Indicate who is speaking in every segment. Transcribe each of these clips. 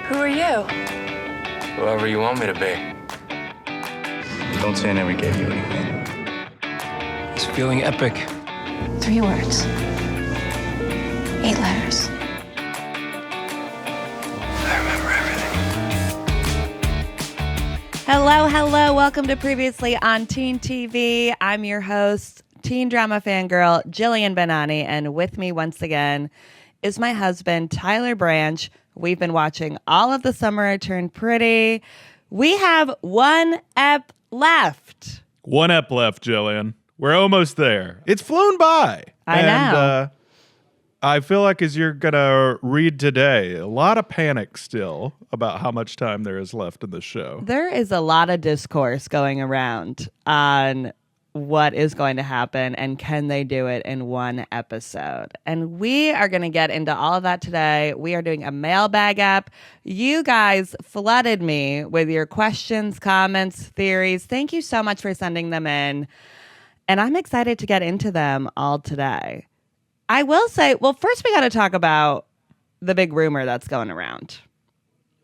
Speaker 1: Who are you?
Speaker 2: Whoever you want me to be.
Speaker 3: Don't say I never gave you anything.
Speaker 4: It's feeling epic.
Speaker 1: 3 words. 8 letters.
Speaker 2: I remember everything.
Speaker 5: Hello. Welcome to Previously on Teen TV. I'm your host, teen drama fangirl, Jillian Benani, and with me once again is my husband, Tyler Branch. We've been watching all of The Summer I Turned Pretty. We have one ep left.
Speaker 6: One ep left, Jillian. We're almost there. It's flown by.
Speaker 5: I know.
Speaker 6: I feel like as you're going to read today, a lot of panic still about how much time there is left in the show.
Speaker 5: There is a lot of discourse going around on what is going to happen and can they do it in one episode. And we are going to get into all of that today. We are doing a mailbag app. You guys flooded me with your questions, comments, theories. Thank you so much for sending them in. And I'm excited to get into them all today. I will say, well, first we got to talk about the big rumor that's going around.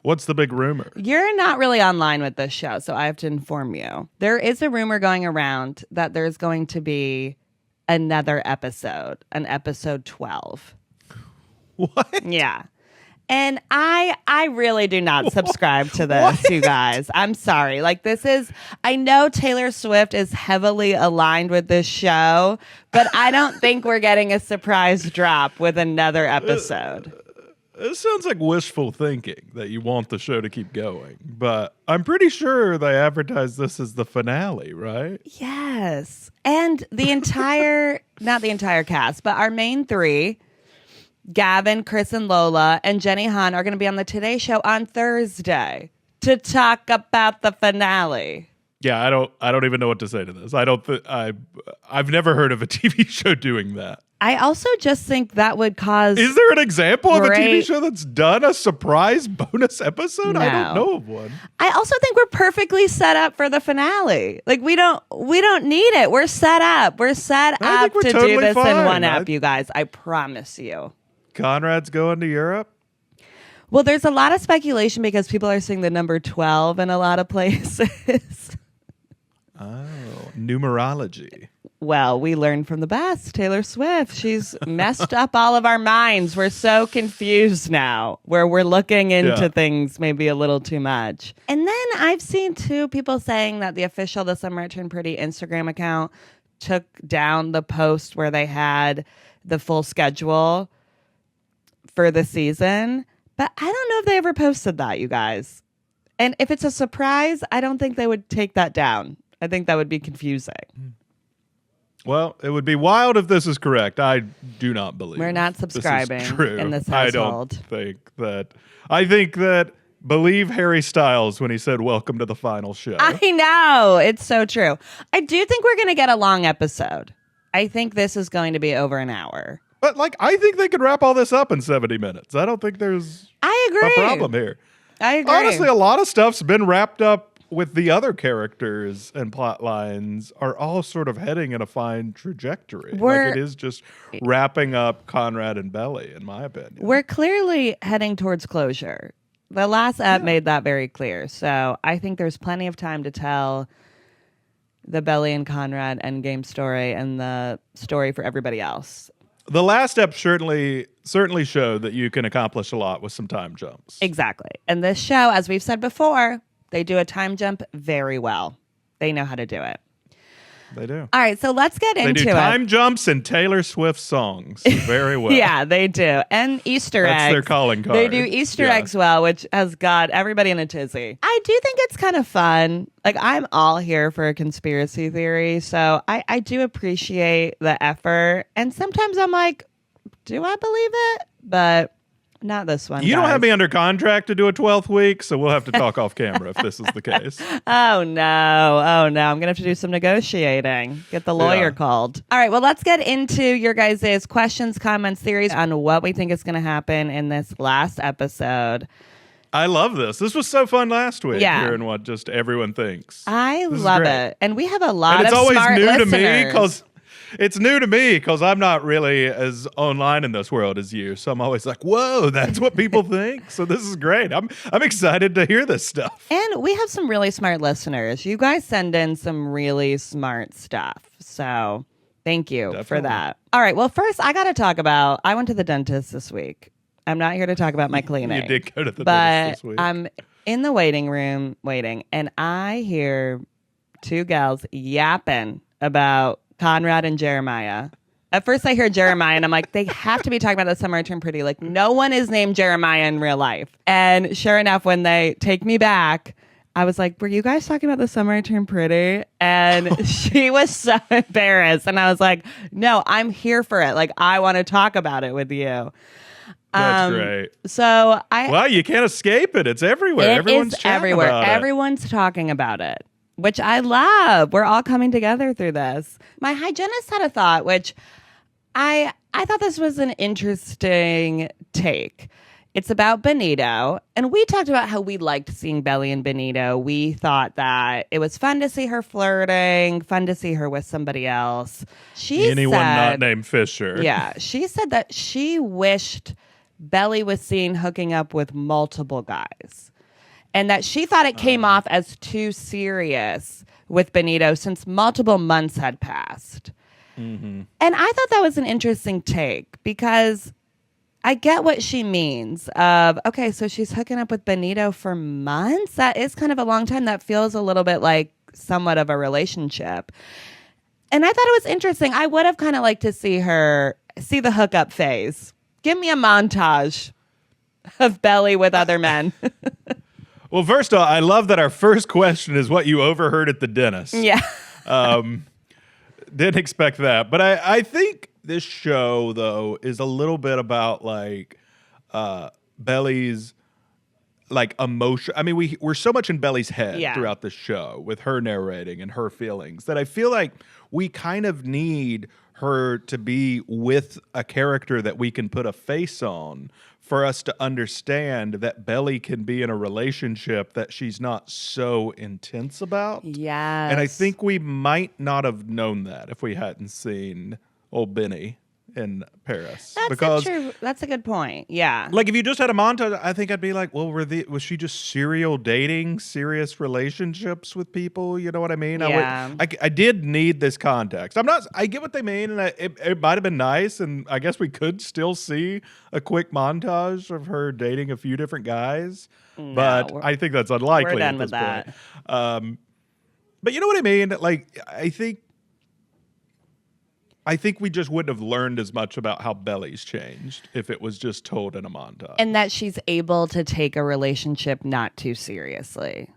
Speaker 6: What's the big rumor?
Speaker 5: You're not really online with this show, so I have to inform you. There is a rumor going around that there's going to be another episode, an episode 12.
Speaker 6: What?
Speaker 5: Yeah. And I really do not subscribe to this, you guys. I'm sorry. Like, this is, I know Taylor Swift is heavily aligned with this show, but I don't think we're getting a surprise drop with another episode.
Speaker 6: It sounds like wishful thinking that you want the show to keep going, but I'm pretty sure they advertised this as the finale, right?
Speaker 5: Yes. And the entire, not the entire cast, but our main three, Gavin, Chris, and Lola, and Jenny Han are going to be on the Today Show on Thursday to talk about the finale.
Speaker 6: Yeah, I don't even know what to say to this. I've never heard of a TV show doing that.
Speaker 5: I also just think that would cause...
Speaker 6: Is there an example of a TV
Speaker 5: great-
Speaker 6: show that's done a surprise bonus episode?
Speaker 5: No.
Speaker 6: I don't know of one.
Speaker 5: I also think we're perfectly set up for the finale. Like, we don't need it. We're set up. We're set
Speaker 6: I
Speaker 5: up
Speaker 6: think we're
Speaker 5: to do
Speaker 6: totally
Speaker 5: this in
Speaker 6: fine.
Speaker 5: one app, you guys. I promise you.
Speaker 6: Conrad's going to Europe?
Speaker 5: Well, there's a lot of speculation because people are seeing the number 12 in a lot of places.
Speaker 6: Oh, numerology.
Speaker 5: Well, we learned from the best, Taylor Swift. She's messed up all of our minds. We're so confused now, where we're looking into things maybe a little too much. And then I've seen, too, people saying that the official The Summer I Turned Pretty Instagram account took down the post where they had the full schedule for the season. But I don't know if they ever posted that, you guys. And if it's a surprise, I don't think they would take that down. I think that would be confusing.
Speaker 6: Well, it would be wild if this is correct. I do not believe
Speaker 5: We're not subscribing
Speaker 6: this is true.
Speaker 5: in this
Speaker 6: I
Speaker 5: household.
Speaker 6: don't think that. I think that believe Harry Styles when he said welcome to the final show.
Speaker 5: I know. It's so true. I do think we're going to get a long episode. I think this is going to be over an hour.
Speaker 6: But I think they could wrap all this up in 70 minutes. I don't think there's
Speaker 5: I agree.
Speaker 6: a problem here.
Speaker 5: I agree.
Speaker 6: Honestly, a lot of stuff's been wrapped up with the other characters and plot lines are all sort of heading in a fine trajectory. It is just wrapping up Conrad and Belly, in my opinion.
Speaker 5: We're clearly heading towards closure. The last app made that very clear. So I think there's plenty of time to tell the Belly and Conrad endgame story and the story for everybody else.
Speaker 6: The last step certainly showed that you can accomplish a lot with some time jumps.
Speaker 5: Exactly. And this show, as we've said before, they do a time jump very well. They know how to do it.
Speaker 6: They do.
Speaker 5: All right, so let's get into it.
Speaker 6: They do time jumps and Taylor Swift songs very well.
Speaker 5: Yeah, they do. And Easter eggs.
Speaker 6: That's their calling card.
Speaker 5: They do Easter eggs well, which has got everybody in a tizzy. I do think it's kind of fun. Like, I'm all here for a conspiracy theory, so I do appreciate the effort. And sometimes I'm like, do I believe it? But not this one.
Speaker 6: You
Speaker 5: guys.
Speaker 6: don't have me under contract to do a 12th week, so we'll have to talk off camera if this is the case.
Speaker 5: Oh, no. I'm going to have to do some negotiating. Get the lawyer called. All right, well, let's get into your guys' questions, comments, theories on what we think is going to happen in this last episode.
Speaker 6: I love this. This was so fun last week,
Speaker 5: Yeah.
Speaker 6: hearing what just everyone thinks.
Speaker 5: I
Speaker 6: This is
Speaker 5: love
Speaker 6: great.
Speaker 5: it. And we have a lot
Speaker 6: And it's
Speaker 5: of
Speaker 6: always
Speaker 5: smart
Speaker 6: new
Speaker 5: listeners.
Speaker 6: to me because it's new to me because I'm not really as online in this world as you. So I'm always like, whoa, that's what people think. So this is great. I'm excited to hear this stuff.
Speaker 5: And we have some really smart listeners. You guys send in some really smart stuff. So thank you for that. All right. Well, first, I got to talk about, I went to the dentist this week. I'm not here to talk about my cleaning.
Speaker 6: You did go to the dentist this week.
Speaker 5: I'm in the waiting room waiting, and I hear two gals yapping about Conrad and Jeremiah. At first, I hear Jeremiah, and I'm like, they have to be talking about the Summer I Turned Pretty. Like, no one is named Jeremiah in real life. And sure enough, when they take me back, I was like, were you guys talking about the Summer I Turned Pretty? And she was so embarrassed. And I was like, no, I'm here for it. Like, I want to talk about it with you.
Speaker 6: That's great.
Speaker 5: So
Speaker 6: well, you can't escape it. It's everywhere. Everyone's chatting
Speaker 5: everywhere.
Speaker 6: about it.
Speaker 5: Everyone's talking about it, which I love. We're all coming together through this. My hygienist had a thought, which I thought this was an interesting take. It's about Benito, and we talked about how we liked seeing Belly and Benito. We thought that it was fun to see her flirting, fun to see her with somebody else.
Speaker 6: Anyone not named Fisher.
Speaker 5: Yeah, she said that she wished Belly was seen hooking up with multiple guys, and that she thought it came off as too serious with Benito since multiple months had passed. Mm-hmm. And I thought that was an interesting take because I get what she means of, okay, so she's hooking up with Benito for months. That is kind of a long time. That feels a little bit like somewhat of a relationship. And I thought it was interesting. I would have kind of liked to see the hookup phase. Give me a montage of Belly with other men.
Speaker 6: Well, first of all, I love that our first question is what you overheard at the dentist.
Speaker 5: Yeah.
Speaker 6: Didn't expect that. But I think this show, though, is a little bit about like Belly's like emotion. I mean, we're so much in Belly's head throughout the show with her narrating and her feelings that I feel like we kind of need her to be with a character that we can put a face on for us to understand that Belly can be in a relationship that she's not so intense about.
Speaker 5: Yes.
Speaker 6: And I think we might not have known that if we hadn't seen old Benny in Paris.
Speaker 5: That's a good point. Yeah.
Speaker 6: Like if you just had a montage, I think I'd be like, well, was she just serial dating, serious relationships with people? You know what I mean?
Speaker 5: Yeah.
Speaker 6: I did need this context. I get what they mean, and it might have been nice, and I guess we could still see a quick montage of her dating a few different guys, but I think that's unlikely.
Speaker 5: We're done with that.
Speaker 6: But you know what I mean? Like, I think we just wouldn't have learned as much about how Belly's changed if it was just told in a montage.
Speaker 5: And that she's able to take a relationship not too seriously.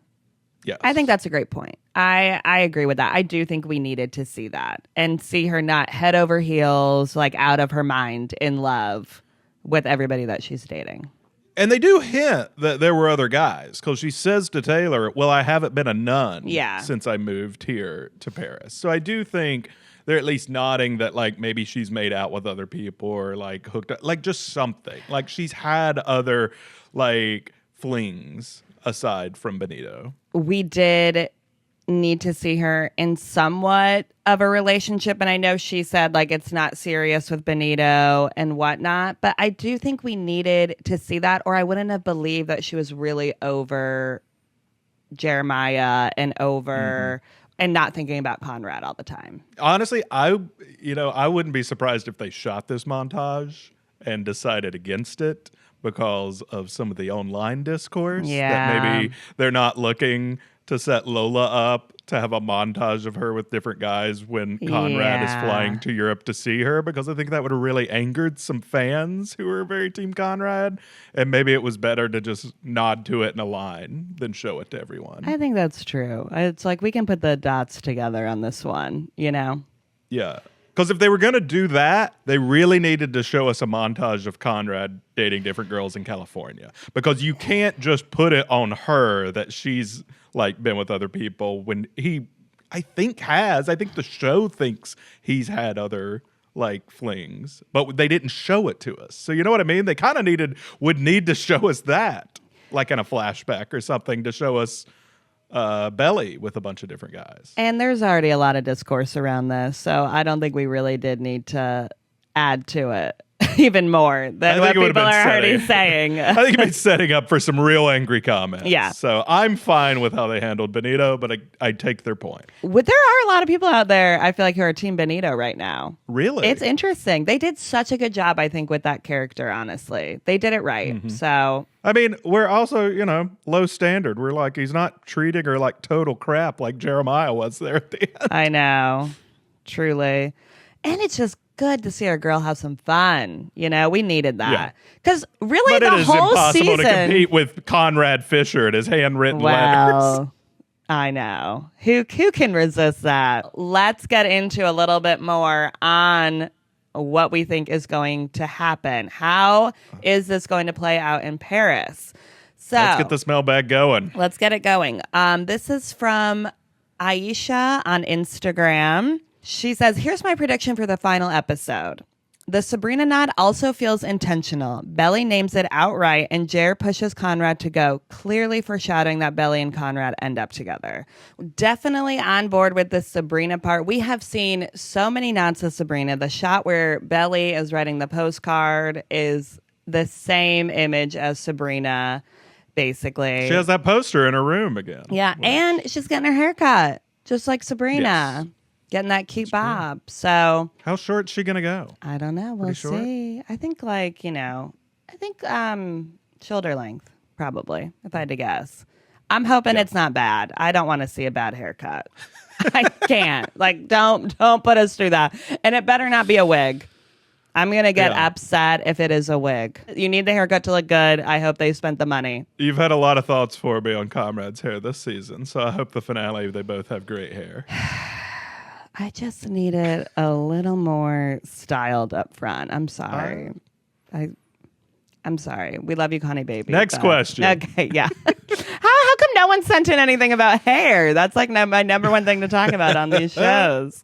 Speaker 6: Yes.
Speaker 5: I think that's a great point. I agree with that. I do think we needed to see that and see her not head over heels, like out of her mind in love with everybody that she's dating.
Speaker 6: And they do hint that there were other guys because she says to Taylor, well, I haven't been a nun since I moved here to Paris. So I do think they're at least nodding that like maybe she's made out with other people or like hooked up, like just something. Like she's had other like flings aside from Benito.
Speaker 5: We did need to see her in somewhat of a relationship. And I know she said like it's not serious with Benito and whatnot, but I do think we needed to see that, or I wouldn't have believed that she was really over Jeremiah and over and not thinking about Conrad all the time.
Speaker 6: Honestly, I wouldn't be surprised if they shot this montage and decided against it because of some of the online discourse.
Speaker 5: Yeah.
Speaker 6: That maybe they're not looking to set Lola up to have a montage of her with different guys when Conrad is flying to Europe to see her, because I think that would have really angered some fans who are very Team Conrad. And maybe it was better to just nod to it in a line than show it to everyone.
Speaker 5: I think that's true. It's like we can put the dots together on this one, you know?
Speaker 6: Yeah. Because if they were going to do that, they really needed to show us a montage of Conrad dating different girls in California. Because you can't just put it on her that she's like been with other people when I think the show thinks he's had other like flings, but they didn't show it to us. So you know what I mean? They kind of would need to show us that, like in a flashback or something, to show us Belly with a bunch of different guys.
Speaker 5: And there's already a lot of discourse around this, so I don't think we really did need to add to it even more than what people are already saying.
Speaker 6: I think it's setting up for some real angry comments.
Speaker 5: Yeah.
Speaker 6: So I'm fine with how they handled Benito, but I take their point.
Speaker 5: There are a lot of people out there, I feel like, who are Team Benito right now.
Speaker 6: Really?
Speaker 5: It's interesting. They did such a good job, I think, with that character, honestly. They did it right. Mm-hmm. So...
Speaker 6: I mean, we're also, low standard. We're like, he's not treating her like total crap like Jeremiah was there at the end.
Speaker 5: I know. Truly. And it's just good to see our girl have some fun. We needed that. Because really, the whole season... But it is impossible to compete
Speaker 6: with Conrad Fisher and his handwritten letters.
Speaker 5: I know. Who can resist that? Let's get into a little bit more on what we think is going to happen. How is this going to play out in Paris? So
Speaker 6: let's get this mailbag going.
Speaker 5: Let's get it going. This is from Aisha on Instagram. She says, here's my prediction for the final episode. The Sabrina nod also feels intentional. Belly names it outright, and Jer pushes Conrad to go, clearly foreshadowing that Belly and Conrad end up together. Definitely on board with the Sabrina part. We have seen so many nods to Sabrina. The shot where Belly is writing the postcard is the same image as Sabrina, basically.
Speaker 6: She has that poster in her room again.
Speaker 5: Yeah, and she's getting her hair cut, just like Sabrina. Yes. Getting that cute bob. So
Speaker 6: how short's she gonna go?
Speaker 5: I don't know. We'll see. I think shoulder length, probably, if I had to guess. I'm hoping it's not bad. I don't want to see a bad haircut. I can't. Don't put us through that. And it better not be a wig. I'm gonna get upset if it is a wig. You need the haircut to look good. I hope they spent the money.
Speaker 6: You've had a lot of thoughts for me on Conrad's hair this season, so I hope the finale they both have great hair.
Speaker 5: I just need it a little more styled up front. I'm sorry. I'm sorry. We love you, Connie baby.
Speaker 6: Next question.
Speaker 5: Okay, yeah. How come no one sent in anything about hair? That's like my number one thing to talk about on these shows.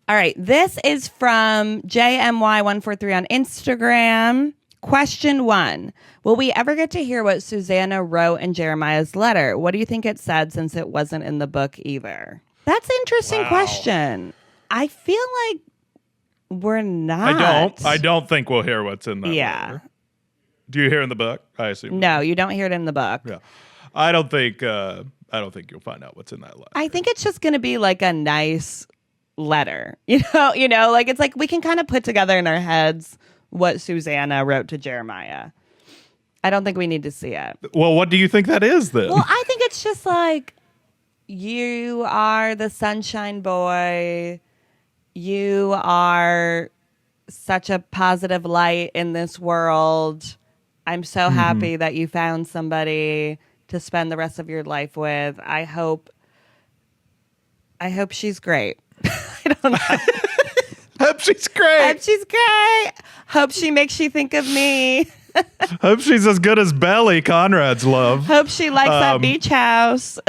Speaker 5: All right. This is from JMY143 on Instagram. Question 1. Will we ever get to hear what Susannah wrote in Jeremiah's letter? What do you think it said, since it wasn't in the book either? That's an interesting question. I feel like we're not.
Speaker 6: I don't think we'll hear what's in that letter. Do you hear in the book? I assume.
Speaker 5: No, you don't hear it in the book.
Speaker 6: Yeah. I don't think you'll find out what's in that letter.
Speaker 5: I think it's just going to be like a nice letter. It's like we can kind of put together in our heads what Susannah wrote to Jeremiah. I don't think we need to see it.
Speaker 6: Well, what do you think that is then?
Speaker 5: Well, I think it's just like, you are the sunshine boy. You are such a positive light in this world. I'm so happy that you found somebody to spend the rest of your life with. I hope she's great. I don't know.
Speaker 6: Hope she's great.
Speaker 5: Hope she makes you think of me.
Speaker 6: Hope she's as good as Belly, Conrad's love.
Speaker 5: Hope she likes that beach house.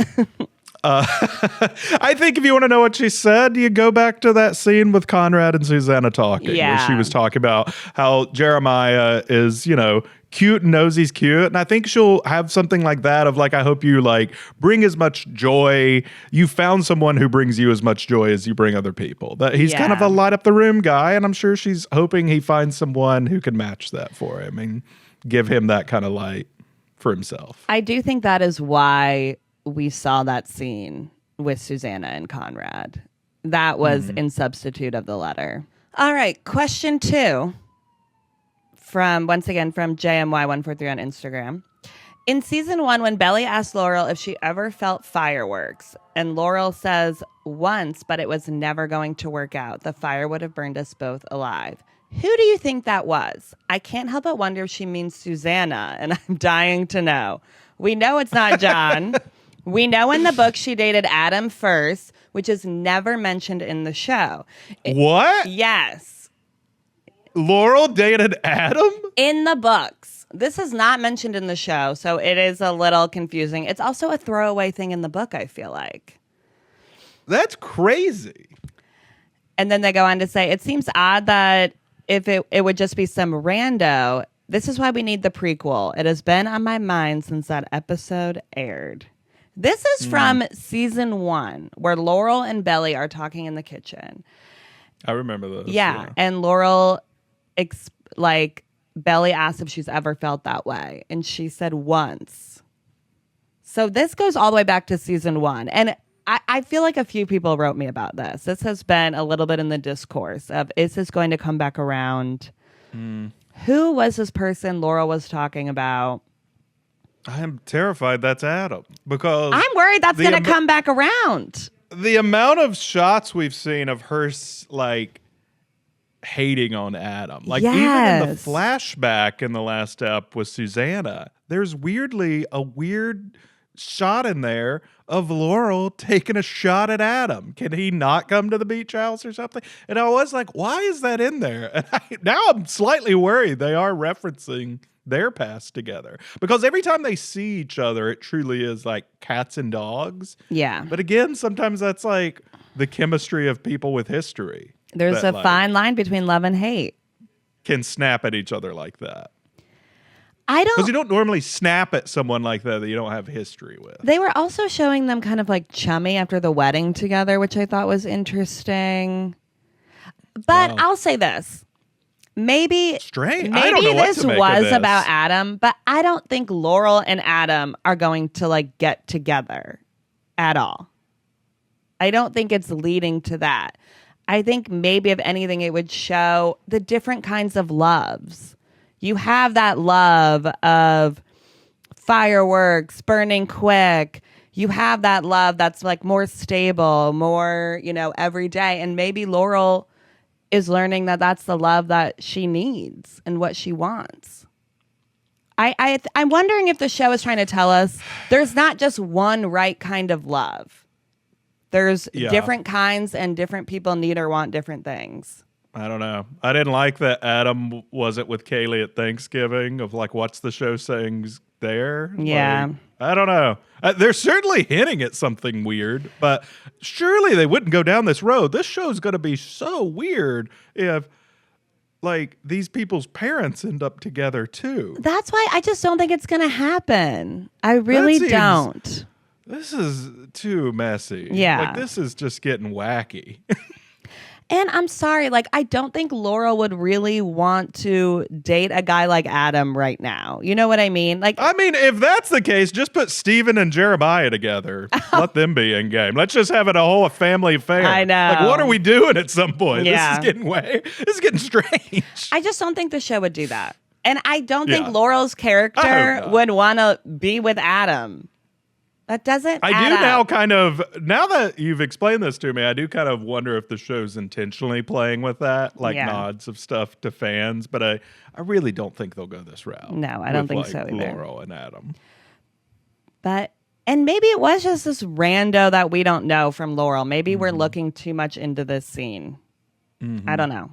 Speaker 6: I think if you want to know what she said, you go back to that scene with Conrad and Susannah talking.
Speaker 5: Yeah.
Speaker 6: Where she was talking about how Jeremiah is, cute and knows he's cute. And I think she'll have something like that of I hope you bring as much joy. You found someone who brings you as much joy as you bring other people. That he's kind of a light up the room guy. And I'm sure she's hoping he finds someone who can match that for him and give him that kind of light for himself.
Speaker 5: I do think that is why we saw that scene with Susannah and Conrad. That was in substitute of the letter. All right, question 2 from JMY143 on Instagram. In season 1, when Belly asked Laurel if she ever felt fireworks, and Laurel says, once, but it was never going to work out. The fire would have burned us both alive. Who do you think that was? I can't help but wonder if she means Susannah, and I'm dying to know. We know it's not John. We know in the book she dated Adam first, which is never mentioned in the show.
Speaker 6: What?
Speaker 5: Yes.
Speaker 6: Laurel dated Adam?
Speaker 5: In the books. This is not mentioned in the show, so it is a little confusing. It's also a throwaway thing in the book, I feel like.
Speaker 6: That's crazy.
Speaker 5: And then they go on to say, it seems odd that if it would just be some rando, This is why we need the prequel. It has been on my mind since that episode aired. This is from season 1, where Laurel and Belly are talking in the kitchen.
Speaker 6: I remember those.
Speaker 5: Yeah. And Laurel, Belly asked if she's ever felt that way. And she said once. So this goes all the way back to season 1. And I feel like a few people wrote me about this. This has been a little bit in the discourse of, is this going to come back around? Who was this person Laurel was talking about?
Speaker 6: I'm terrified that's Adam, because
Speaker 5: I'm worried that's going to come back around.
Speaker 6: The amount of shots we've seen of her hating on Adam, even in the flashback in the last ep with Susannah, there's a weird shot in there of Laurel taking a shot at Adam. Can he not come to the beach house or something? And I was like, why is that in there? And now I'm slightly worried they are referencing their past together, because every time they see each other, it truly is like cats and dogs.
Speaker 5: Yeah.
Speaker 6: But again, sometimes that's like the chemistry of people with history.
Speaker 5: There's a fine line between love and hate.
Speaker 6: Can snap at each other like that.
Speaker 5: Because
Speaker 6: you don't normally snap at someone like that you don't have history with.
Speaker 5: They were also showing them kind of like chummy after the wedding together, which I thought was interesting. But I'll say this. Maybe
Speaker 6: strange.
Speaker 5: Maybe this was about Adam, but I don't think Laurel and Adam are going to get together at all. I don't think it's leading to that. I think maybe if anything, it would show the different kinds of loves. You have that love of fireworks, burning quick. You have that love that's more stable, more, every day. And maybe Laurel is learning that that's the love that she needs and what she wants. I'm wondering if the show is trying to tell us there's not just one right kind of love. There's different kinds, and different people need or want different things.
Speaker 6: I don't know. I didn't like that Adam wasn't with Kaylee at Thanksgiving of what's the show saying there?
Speaker 5: Yeah.
Speaker 6: I don't know. They're certainly hinting at something weird, but surely they wouldn't go down this road. This show's going to be so weird if these people's parents end up together too.
Speaker 5: That's why I just don't think it's going to happen. I really don't.
Speaker 6: This is too messy.
Speaker 5: Yeah.
Speaker 6: This is just getting wacky.
Speaker 5: And I'm sorry, I don't think Laurel would really want to date a guy like Adam right now. You know what I mean?
Speaker 6: If that's the case, just put Steven and Jeremiah together. Let them be in game. Let's just have it a whole family affair.
Speaker 5: I know.
Speaker 6: What are we doing at some point?
Speaker 5: Yeah.
Speaker 6: This is getting strange.
Speaker 5: I just don't think the show would do that. And I don't think Laurel's character would want to be with Adam. That doesn't
Speaker 6: I
Speaker 5: add
Speaker 6: do
Speaker 5: up.
Speaker 6: now that you've explained this to me, I do kind of wonder if the show's intentionally playing with that, nods of stuff to fans, but I really don't think they'll go this route.
Speaker 5: No, I don't think so either.
Speaker 6: Laurel and Adam.
Speaker 5: And maybe it was just this rando that we don't know from Laurel. Maybe we're looking too much into this scene. I don't know.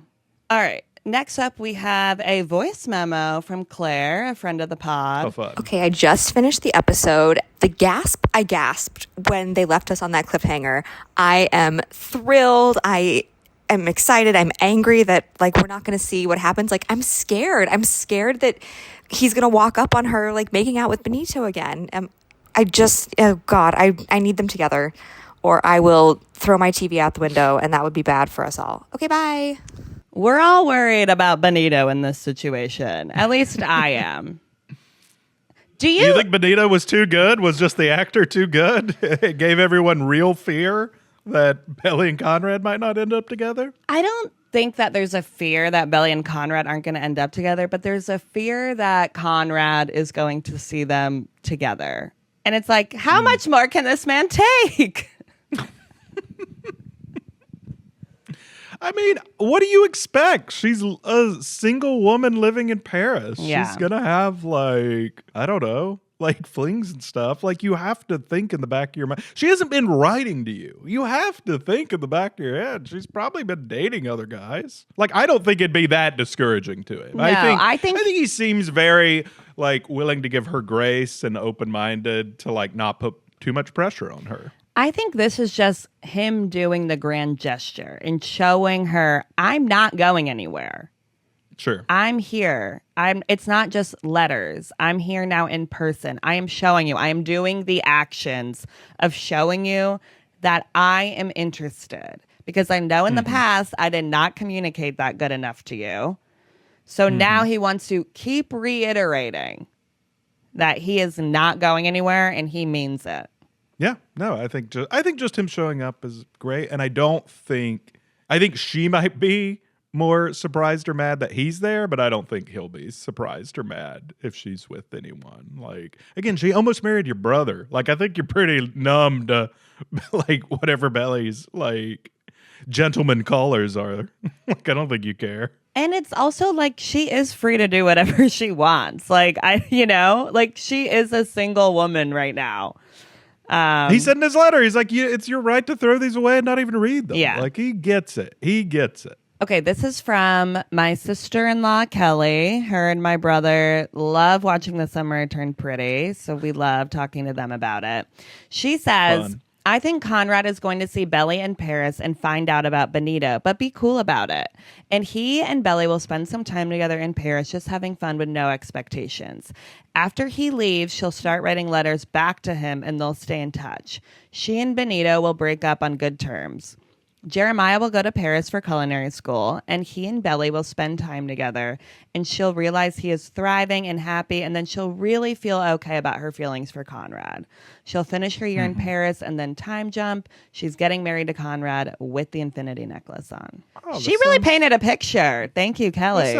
Speaker 5: All right. Next up, we have a voice memo from Claire, a friend of the pod.
Speaker 6: Oh, fun.
Speaker 7: Okay, I just finished the episode. I gasped when they left us on that cliffhanger. I am thrilled. I am excited. I'm angry that we're not going to see what happens. I'm scared. I'm scared that he's going to walk up on her making out with Benito again. I need them together, or I will throw my TV out the window, and that would be bad for us all. Okay, bye.
Speaker 5: We're all worried about Benito in this situation. At least I am. Do you
Speaker 6: think Benito was too good? Was just the actor too good? It gave everyone real fear that Belly and Conrad might not end up together?
Speaker 5: I don't think that there's a fear that Belly and Conrad aren't going to end up together, but there's a fear that Conrad is going to see them together. And it's how much more can this man take?
Speaker 6: What do you expect? She's a single woman living in Paris.
Speaker 5: Yeah.
Speaker 6: She's going to have, I don't know, flings and stuff. You have to think in the back of your mind. She hasn't been writing to you. You have to think in the back of your head. She's probably been dating other guys. I don't think it'd be that discouraging to him.
Speaker 5: No,
Speaker 6: I think he seems very, willing to give her grace and open-minded to, not put too much pressure on her.
Speaker 5: I think this is just him doing the grand gesture and showing her, I'm not going anywhere.
Speaker 6: Sure.
Speaker 5: I'm here. It's not just letters. I'm here now in person. I am showing you. I am doing the actions of showing you that I am interested. Because I know in the past I did not communicate that good enough to you. So now he wants to keep reiterating that he is not going anywhere and he means it.
Speaker 6: Yeah, no, I think just him showing up is great, and I think she might be more surprised or mad that he's there, but I don't think he'll be surprised or mad if she's with anyone. Like, again, she almost married your brother. Like, I think you're pretty numb to like whatever Belly's like gentleman callers are. Like, I don't think you care.
Speaker 5: And it's also like she is free to do whatever she wants. Like, like she is a single woman right now.
Speaker 6: He said in his letter, he's like, it's your right to throw these away and not even read them.
Speaker 5: Yeah.
Speaker 6: Like, he gets it. He gets it.
Speaker 5: Okay, this is from my sister-in-law, Kelly. Her and my brother love watching The Summer Turned Pretty, so we love talking to them about it. She says,
Speaker 6: Fun.
Speaker 5: I think Conrad is going to see Belly in Paris and find out about Benito, but be cool about it. And he and Belly will spend some time together in Paris just having fun with no expectations. After he leaves, she'll start writing letters back to him and they'll stay in touch. She and Benito will break up on good terms. Jeremiah will go to Paris for culinary school, and he and Belly will spend time together, and she'll realize he is thriving and happy, and then she'll really feel okay about her feelings for Conrad. She'll finish her year in Paris and then time jump. She's getting married to Conrad with the infinity necklace on.
Speaker 6: Oh,
Speaker 5: she really painted a picture. Thank you, Kelly.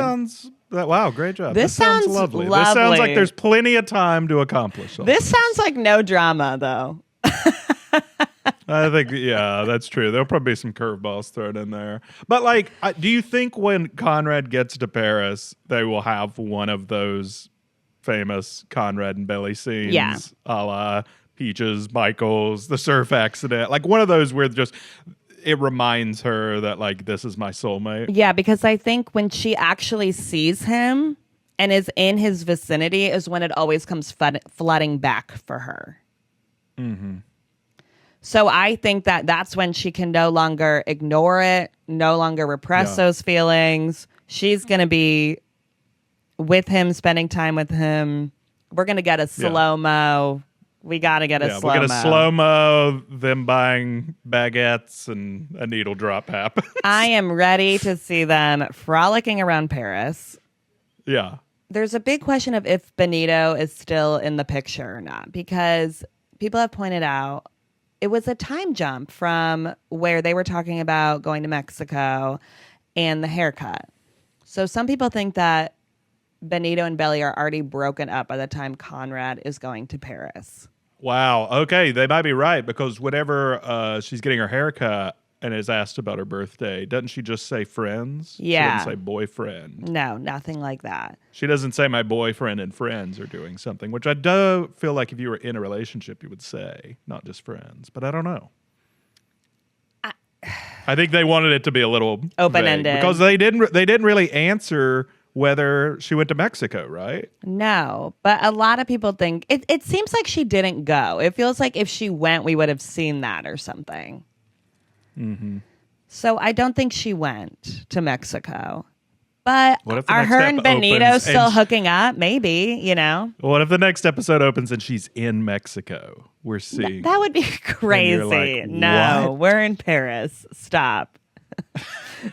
Speaker 6: Wow, great job.
Speaker 5: This sounds
Speaker 6: lovely.
Speaker 5: lovely.
Speaker 6: This sounds like there's plenty of time to accomplish all
Speaker 5: This sounds like no drama, though.
Speaker 6: I think, yeah, that's true. There'll probably be some curveballs thrown in there. But, like, do you think when Conrad gets to Paris, they will have one of those famous Conrad and Belly scenes?
Speaker 5: Yeah.
Speaker 6: A la Peaches, Michael's, the surf accident. Like, one of those where just it reminds her that, like, this is my soulmate.
Speaker 5: Yeah, because I think when she actually sees him and is in his vicinity is when it always comes flooding back for her. Mm-hmm. So I think that that's when she can no longer ignore it, no longer repress those feelings. She's going to be with him, spending time with him. We're going to get a slow-mo. We got to get a slow-mo.
Speaker 6: We're going to slow-mo them buying baguettes and a needle drop happens.
Speaker 5: I am ready to see them frolicking around Paris.
Speaker 6: Yeah.
Speaker 5: There's a big question of if Benito is still in the picture or not, because people have pointed out it was a time jump from where they were talking about going to Mexico and the haircut. So some people think that Benito and Belly are already broken up by the time Conrad is going to Paris.
Speaker 6: Wow. Okay, they might be right, because whenever she's getting her haircut and is asked about her birthday, doesn't she just say friends?
Speaker 5: Yeah.
Speaker 6: She doesn't say boyfriend.
Speaker 5: No, nothing like that.
Speaker 6: She doesn't say my boyfriend and friends are doing something, which I do feel like if you were in a relationship, you would say, not just friends. But I don't know. I think they wanted it to be a little
Speaker 5: open-ended
Speaker 6: vague, because they didn't really answer whether she went to Mexico, right?
Speaker 5: No, but a lot of people think it seems like she didn't go. It feels like if she went, we would have seen that or something. Mm-hmm. So I don't think she went to Mexico. But are her and Benito still hooking up? Maybe, you know.
Speaker 6: What if the next episode opens and she's in Mexico? We're seeing.
Speaker 5: That would be crazy.
Speaker 6: Like,
Speaker 5: no,
Speaker 6: what?
Speaker 5: We're in Paris. Stop.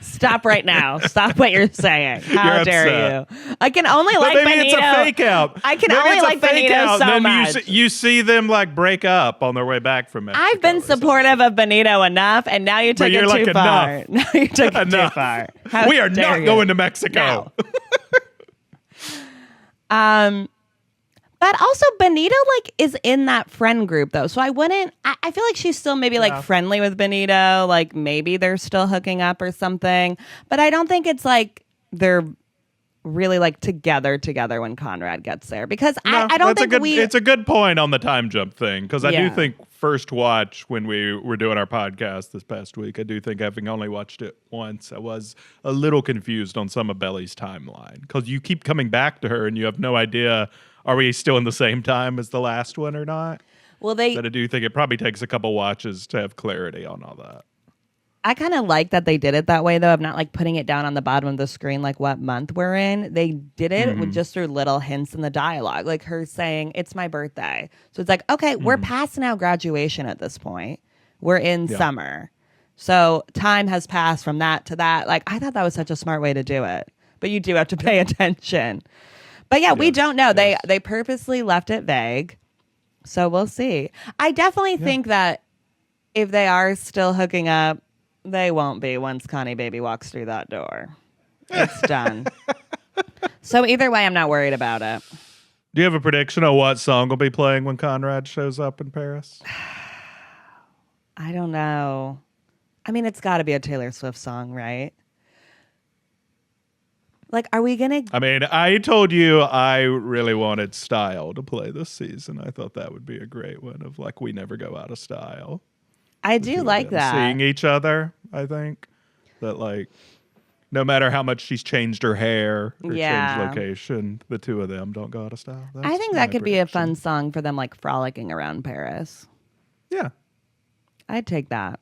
Speaker 5: Stop right now. Stop what you're saying. How dare you? I can only like
Speaker 6: maybe
Speaker 5: Benito.
Speaker 6: It's a fake out.
Speaker 5: I can
Speaker 6: maybe
Speaker 5: only like Benito so
Speaker 6: then
Speaker 5: much.
Speaker 6: You see them like break up on their way back from Mexico.
Speaker 5: I've been supportive of Benito enough, and now you took it
Speaker 6: like,
Speaker 5: too far. Now you took it too far. How
Speaker 6: we are
Speaker 5: dare
Speaker 6: not
Speaker 5: you?
Speaker 6: going to Mexico.
Speaker 5: No. But also Benito like is in that friend group though. So I feel like she's still maybe like friendly with Benito. Like maybe they're still hooking up or something. But I don't think it's like they're really like together when Conrad gets there. Because I don't think
Speaker 6: it's a good point on the time jump thing. Because I do think first watch when we were doing our podcast this past week, I do think having only watched it once, I was a little confused on some of Belly's timeline. Because you keep coming back to her and you have no idea, are we still in the same time as the last one or not?
Speaker 5: Well,
Speaker 6: but I do think it probably takes a couple watches to have clarity on all that.
Speaker 5: I kind of like that they did it that way, though, of not like putting it down on the bottom of the screen like what month we're in. They did it with just through little hints in the dialogue, like her saying, "It's my birthday." So it's like, okay, we're past now graduation at this point. We're in summer. So time has passed from that to that. Like, I thought that was such a smart way to do it. But you do have to pay attention. But yeah, we don't know. Yes. They purposely left it vague. So we'll see. I definitely think that if they are still hooking up, they won't be once Connie Baby walks through that door. It's done. So either way, I'm not worried about it.
Speaker 6: Do you have a prediction of what song will be playing when Conrad shows up in Paris?
Speaker 5: I don't know. I mean, it's got to be a Taylor Swift song, right? Like, are we going to...
Speaker 6: I mean, I told you I really wanted Style to play this season. I thought that would be a great one of, like, We Never Go Out of Style.
Speaker 5: I do like that.
Speaker 6: Seeing each other, I think. That, like, no matter how much she's changed her hair or changed location, the two of them don't go out of style.
Speaker 5: I think that could be a fun song for them, like, frolicking around Paris.
Speaker 6: Yeah.
Speaker 5: I'd take that.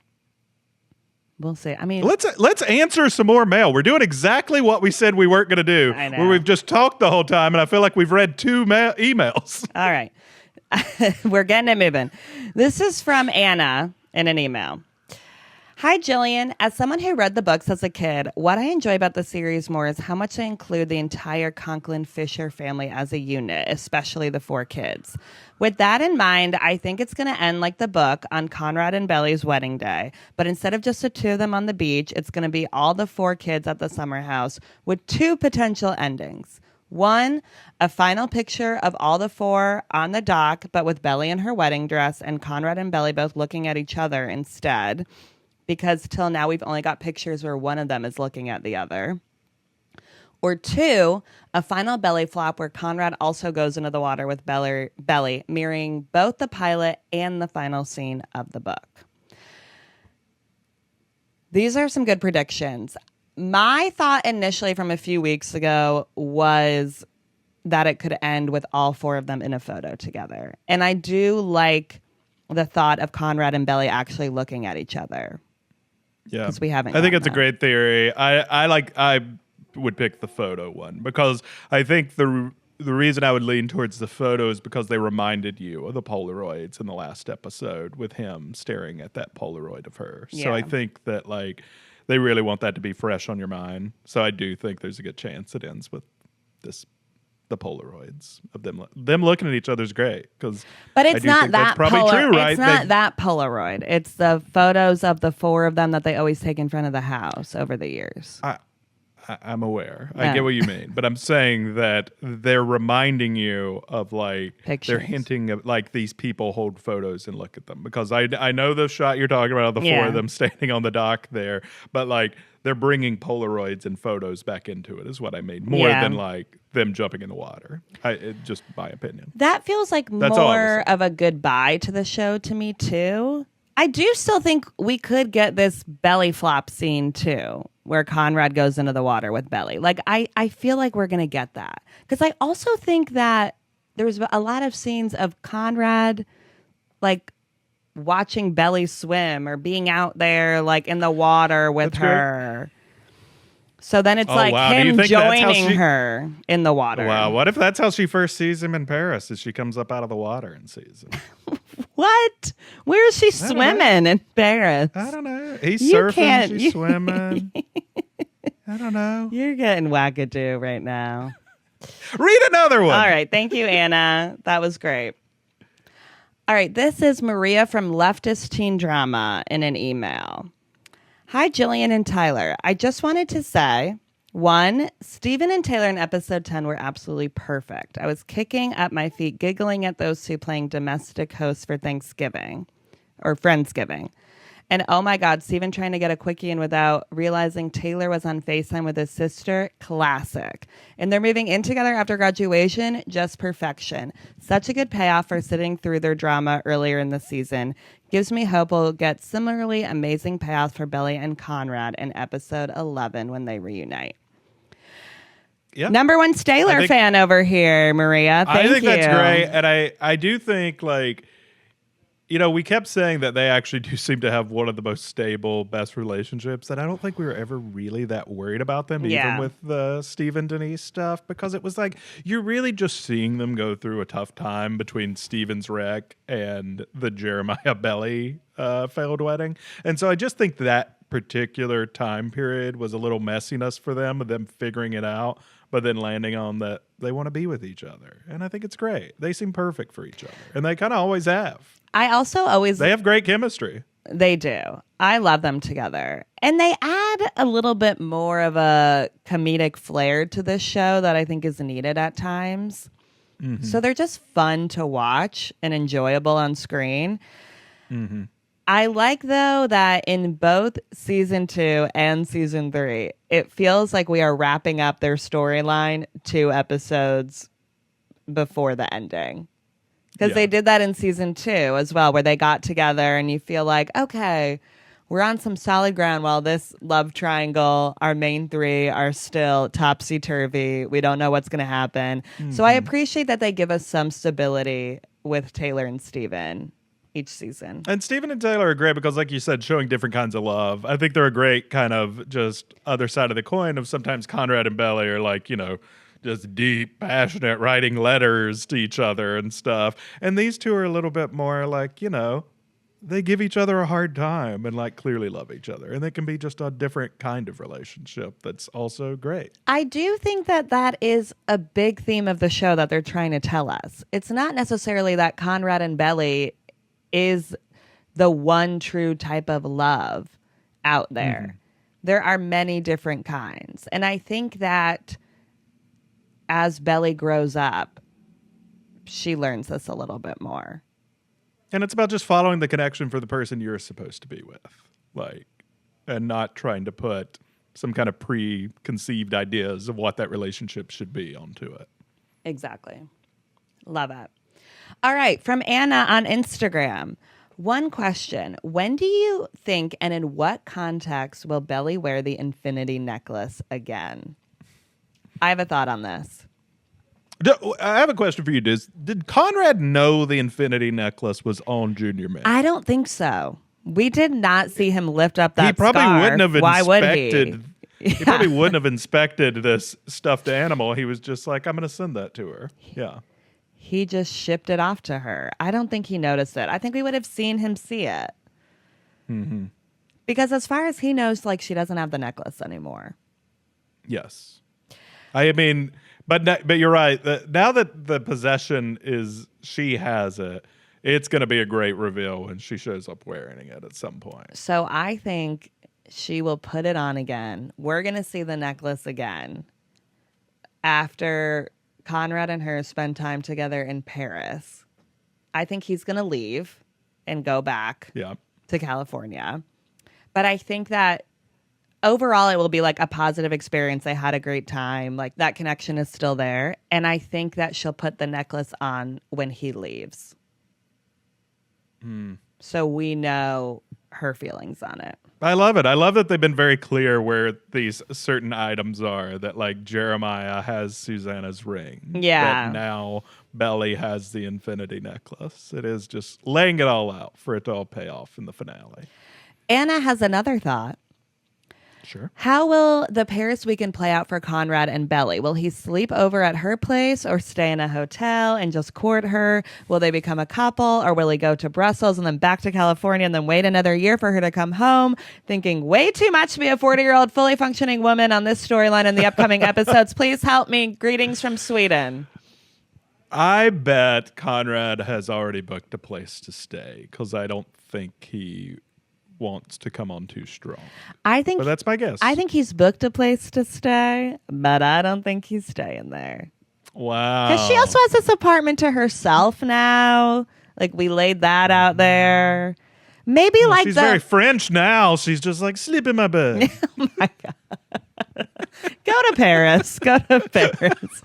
Speaker 5: We'll see. I mean,
Speaker 6: let's answer some more mail. We're doing exactly what we said we weren't going to do.
Speaker 5: I know.
Speaker 6: Where we've just talked the whole time, and I feel like we've read two emails.
Speaker 5: All right. We're getting it moving. This is from Anna in an email. Hi, Jillian. As someone who read the books as a kid, what I enjoy about the series more is how much they include the entire Conklin Fisher family as a unit, especially the 4 kids. With that in mind, I think it's going to end like the book on Conrad and Belly's wedding day. But instead of just the 2 of them on the beach, it's going to be all the 4 kids at the summer house with 2 potential endings. 1, a final picture of all the 4 on the dock, but with Belly in her wedding dress and Conrad and Belly both looking at each other instead. Because till now we've only got pictures where one of them is looking at the other. Or 2, a final belly flop where Conrad also goes into the water with Belly, mirroring both the pilot and the final scene of the book. These are some good predictions. My thought initially from a few weeks ago was that it could end with all 4 of them in a photo together. And I do like the thought of Conrad and Belly actually looking at each other.
Speaker 6: Yeah,
Speaker 5: because we haven't.
Speaker 6: I think it's a great theory. I would pick the photo one because I think the reason I would lean towards the photo is because they reminded you of the Polaroids in the last episode with him staring at that Polaroid of her. Yeah. So I think that like they really want that to be fresh on your mind. So I do think there's a good chance it ends with the Polaroids of them looking at each other is great because.
Speaker 5: But it's not that
Speaker 6: probably true, right?
Speaker 5: It's not that Polaroid. It's the photos of the 4 of them that they always take in front of the house over the years.
Speaker 6: I'm aware. I get what you mean, but I'm saying that they're reminding you of like pictures. They're hinting at like these people hold photos and look at them because I know the shot you're talking about of the 4 of them standing on the dock there, but like they're bringing Polaroids and photos back into it is what I mean more than like them jumping in the water. Just my opinion.
Speaker 5: That feels like more of a goodbye to the show to me too. I do still think we could get this belly flop scene too, where Conrad goes into the water with Belly. Like, I feel like we're going to get that. Because I also think that there's a lot of scenes of Conrad, like, watching Belly swim or being out there, like, in the water with her. Great. So then it's him joining her in the water.
Speaker 6: Wow, what if that's how she first sees him in Paris, is she comes up out of the water and sees him?
Speaker 5: What? Where is she swimming in Paris?
Speaker 6: I don't know. He's surfing, she's swimming. I don't know.
Speaker 5: You're getting wackadoo right now.
Speaker 6: Read another one.
Speaker 5: All right. Thank you, Anna. That was great. All right. This is Maria from Leftist Teen Drama in an email. Hi, Jillian and Tyler. I just wanted to say, 1, Stephen and Taylor in episode 10 were absolutely perfect. I was kicking up my feet, giggling at those 2 playing domestic hosts for Thanksgiving or Friendsgiving. And oh my God, Stephen trying to get a quickie in without realizing Taylor was on FaceTime with his sister. Classic. And they're moving in together after graduation. Just perfection. Such a good payoff for sitting through their drama earlier in the season. Gives me hope we'll get similarly amazing payoffs for Belly and Conrad in episode 11 when they reunite. Yep. Number 1 Taylor fan over here, Maria. Thank you.
Speaker 6: I think that's great. And I do think like we kept saying that they actually do seem to have one of the most stable, best relationships, and I don't think we were ever really that worried about them, even with the Steve and Denise stuff, because it was like, you're really just seeing them go through a tough time between Steven's wreck and the Jeremiah Belly failed wedding. And so I just think that particular time period was a little messiness for them, of them figuring it out, but then landing on that they want to be with each other. And I think it's great. They seem perfect for each other, and they kind of always have. They have great chemistry.
Speaker 5: They do. I love them together. And they add a little bit more of a comedic flair to this show that I think is needed at times. Mm-hmm. So they're just fun to watch and enjoyable on screen. Mm-hmm. I like, though, that in both season 2 and season 3, it feels like we are wrapping up their storyline 2 episodes before the ending. Because they did that in season 2 as well, where they got together and you feel like, okay, we're on some solid ground while this love triangle, our main 3, are still topsy-turvy. We don't know what's going to happen. Mm-hmm. So I appreciate that they give us some stability with Taylor and Steven each season.
Speaker 6: And Steven and Taylor are great because, like you said, showing different kinds of love. I think they're a great kind of just other side of the coin of sometimes Conrad and Belly are like, just deep, passionate, writing letters to each other and stuff. And these two are a little bit more like, they give each other a hard time and like clearly love each other. And they can be just a different kind of relationship that's also great.
Speaker 5: I do think that is a big theme of the show that they're trying to tell us. It's not necessarily that Conrad and Belly is the one true type of love out there. Mm-hmm. There are many different kinds. And I think that as Belly grows up, she learns this a little bit more.
Speaker 6: And it's about just following the connection for the person you're supposed to be with, and not trying to put some kind of preconceived ideas of what that relationship should be onto it.
Speaker 5: Exactly. Love it. All right. From Anna on Instagram. One question. When do you think and in what context will Belly wear the infinity necklace again? I have a thought on this.
Speaker 6: I have a question for you. Did Conrad know the infinity necklace was on Junior Mint?
Speaker 5: I don't think so. We did not see him lift up that
Speaker 6: He probably
Speaker 5: scarf.
Speaker 6: wouldn't have
Speaker 5: Why
Speaker 6: inspected.
Speaker 5: Would he?
Speaker 6: He probably wouldn't have inspected this stuffed animal. He was just like, I'm going to send that to her. Yeah.
Speaker 5: He just shipped it off to her. I don't think he noticed it. I think we would have seen him see it. Mm-hmm. Because as far as he knows, she doesn't have the necklace anymore.
Speaker 6: Yes. I mean, but you're right. Now that the possession she has it, it's going to be a great reveal when she shows up wearing it at some point.
Speaker 5: So I think she will put it on again. We're going to see the necklace again after Conrad and her spend time together in Paris. I think he's going to leave and go back to California. But I think that overall, it will be a positive experience. They had a great time. That connection is still there. And I think that she'll put the necklace on when he leaves. So we know her feelings on it.
Speaker 6: I love it. I love that they've been very clear where these certain items are. That Jeremiah has Susannah's ring.
Speaker 5: Yeah.
Speaker 6: That now Belly has the infinity necklace. It is just laying it all out for it to all pay off in the finale.
Speaker 5: Anna has another thought.
Speaker 6: Sure.
Speaker 5: How will the Paris weekend play out for Conrad and Belly? Will he sleep over at her place or stay in a hotel and just court her? Will they become a couple, or will he go to Brussels and then back to California and then wait another year for her to come home? Thinking way too much to be a 40-year-old fully functioning woman on this storyline in the upcoming episodes. Please help me. Greetings from Sweden.
Speaker 6: I bet Conrad has already booked a place to stay because I don't think he wants to come on too strong. But that's my guess.
Speaker 5: I think he's booked a place to stay, but I don't think he's staying there.
Speaker 6: Wow.
Speaker 5: Because she also has this apartment to herself now. We laid that out there. Maybe
Speaker 6: she's very French now. She's just sleep in my bed.
Speaker 5: Oh my God. Go to Paris. Go to Paris.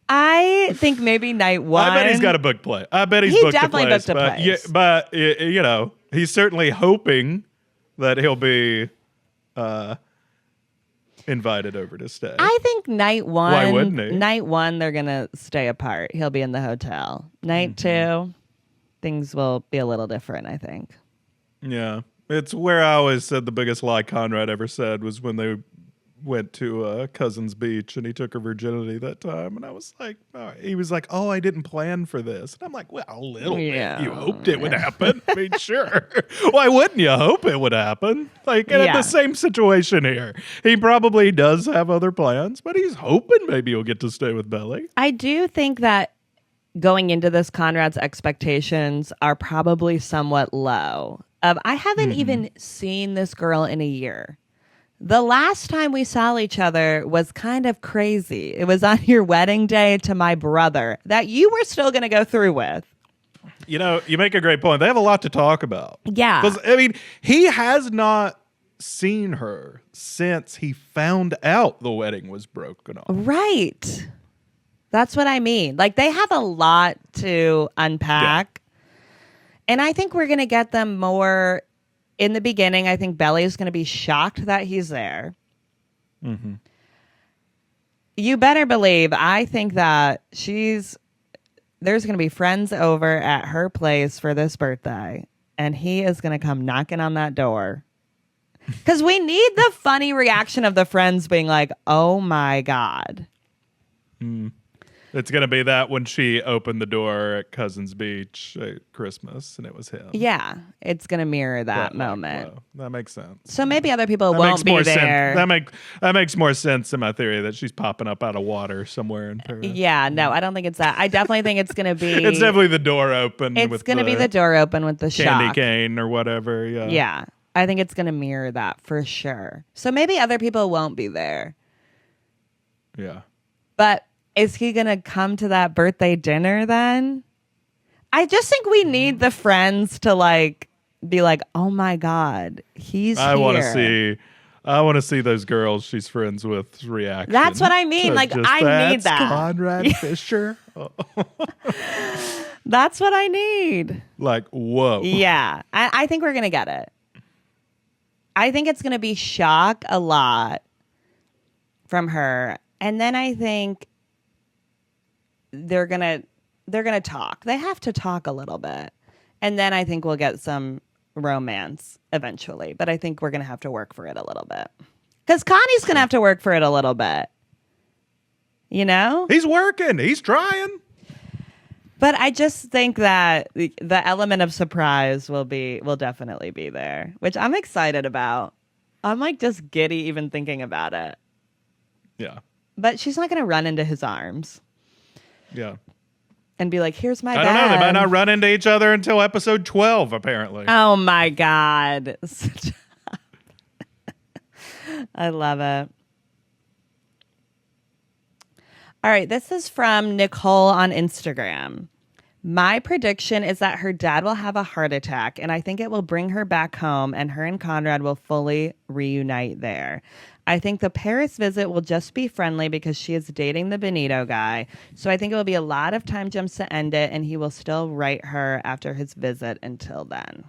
Speaker 5: I think maybe night 1.
Speaker 6: I bet he's got a booked place. I bet he's booked a place.
Speaker 5: Booked a place.
Speaker 6: But he's certainly hoping that he'll be invited over to stay.
Speaker 5: I think night 1.
Speaker 6: Why wouldn't he?
Speaker 5: Night 1, they're going to stay apart. He'll be in the hotel. Night 2, things will be a little different, I think.
Speaker 6: Yeah. It's where I always said the biggest lie Conrad ever said was when they went to Cousins Beach and he took her virginity that time. And I was like, he was like, oh, I didn't plan for this. And I'm like, well, a little bit. You hoped it would happen. I mean, sure. Why wouldn't you hope it would happen? Like, in the same situation here. He probably does have other plans, but he's hoping maybe he'll get to stay with Belly.
Speaker 5: I do think that going into this, Conrad's expectations are probably somewhat low. I haven't even seen this girl in a year. The last time we saw each other was kind of crazy. It was on your wedding day to my brother that you were still going to go through with.
Speaker 6: You know, you make a great point. They have a lot to talk about.
Speaker 5: Yeah.
Speaker 6: Because, I mean, he has not seen her since he found out the wedding was broken off.
Speaker 5: Right. That's what I mean. Like, they have a lot to unpack. Yeah. And I think we're going to get them more in the beginning. I think Belly is going to be shocked that he's there. Mm-hmm. You better believe, I think that there's going to be friends over at her place for this birthday. And he is going to come knocking on that door. Because we need the funny reaction of the friends being like, oh my God.
Speaker 6: Mm. It's going to be that when she opened the door at Cousins Beach at Christmas and it was him.
Speaker 5: Yeah, it's going to mirror that moment.
Speaker 6: Wow, that makes sense.
Speaker 5: So maybe other people won't be there.
Speaker 6: That makes more sense in my theory that she's popping up out of water somewhere in Paris.
Speaker 5: Yeah, no, I don't think it's that. I definitely think it's going to be...
Speaker 6: It's definitely the door open.
Speaker 5: It's going to be the door open with the
Speaker 6: candy
Speaker 5: shock.
Speaker 6: cane or whatever, yeah.
Speaker 5: Yeah, I think it's going to mirror that for sure. So maybe other people won't be there.
Speaker 6: Yeah.
Speaker 5: But... is he going to come to that birthday dinner then? I just think we need the friends to like be like, oh my God, he's here.
Speaker 6: I want to see those girls she's friends with's reaction.
Speaker 5: That's what I mean. Like, I need that.
Speaker 6: Conrad Fisher.
Speaker 5: That's what I need.
Speaker 6: Like, whoa.
Speaker 5: Yeah. I think we're going to get it. I think it's going to be shock a lot from her. And then I think they're gonna talk. They have to talk a little bit. And then I think we'll get some romance eventually. But I think we're gonna have to work for it a little bit. Because Connie's gonna have to work for it a little bit. You know?
Speaker 6: He's working. He's trying.
Speaker 5: But I just think that the element of surprise will definitely be there, which I'm excited about. I'm like just giddy even thinking about it.
Speaker 6: Yeah.
Speaker 5: But she's not gonna run into his arms.
Speaker 6: Yeah.
Speaker 5: And be like, here's my bed.
Speaker 6: I don't know. They might not run into each other until episode 12, apparently.
Speaker 5: Oh, my God. I love it. All right. This is from Nicole on Instagram. My prediction is that her dad will have a heart attack, and I think it will bring her back home, and her and Conrad will fully reunite there. I think the Paris visit will just be friendly because she is dating the Benito guy. So I think it will be a lot of time jumps to end it, and he will still write her after his visit until then.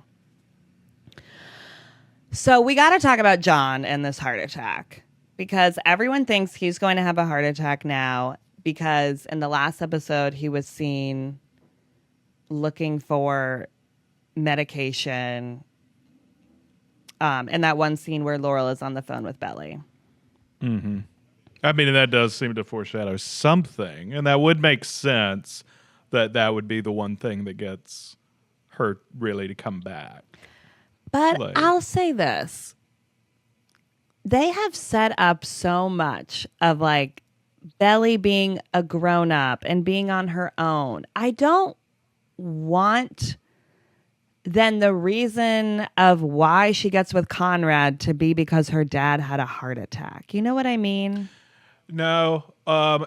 Speaker 5: So we got to talk about John and this heart attack because everyone thinks he's going to have a heart attack now because in the last episode he was seen looking for medication. And that one scene where Laurel is on the phone with Belly.
Speaker 6: Mm-hmm. I mean, that does seem to foreshadow something. And that would make sense that would be the one thing that gets her really to come back.
Speaker 5: But I'll say this. They have set up so much of like Belly being a grown up and being on her own. I don't want... then the reason of why she gets with Conrad to be because her dad had a heart attack. You know what I mean?
Speaker 6: No.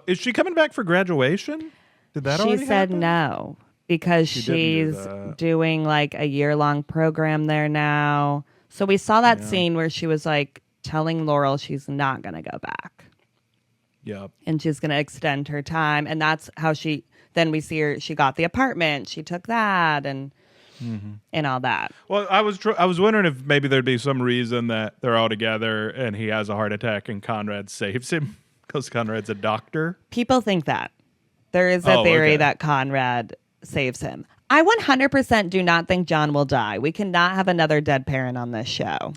Speaker 6: Is she coming back for graduation? Did that already happen?
Speaker 5: She said no because she's doing like a year-long program there now. So we saw that scene where she was like telling Laurel she's not going to go back.
Speaker 6: Yep. And
Speaker 5: she's going to extend her time. And that's how then we see her, she got the apartment. She took that and all that.
Speaker 6: Well, I was wondering if maybe there'd be some reason that they're all together and he has a heart attack and Conrad saves him because Conrad's a doctor.
Speaker 5: People think that. There is a theory that Conrad saves him. I 100% do not think John will die. We cannot have another dead parent on this show.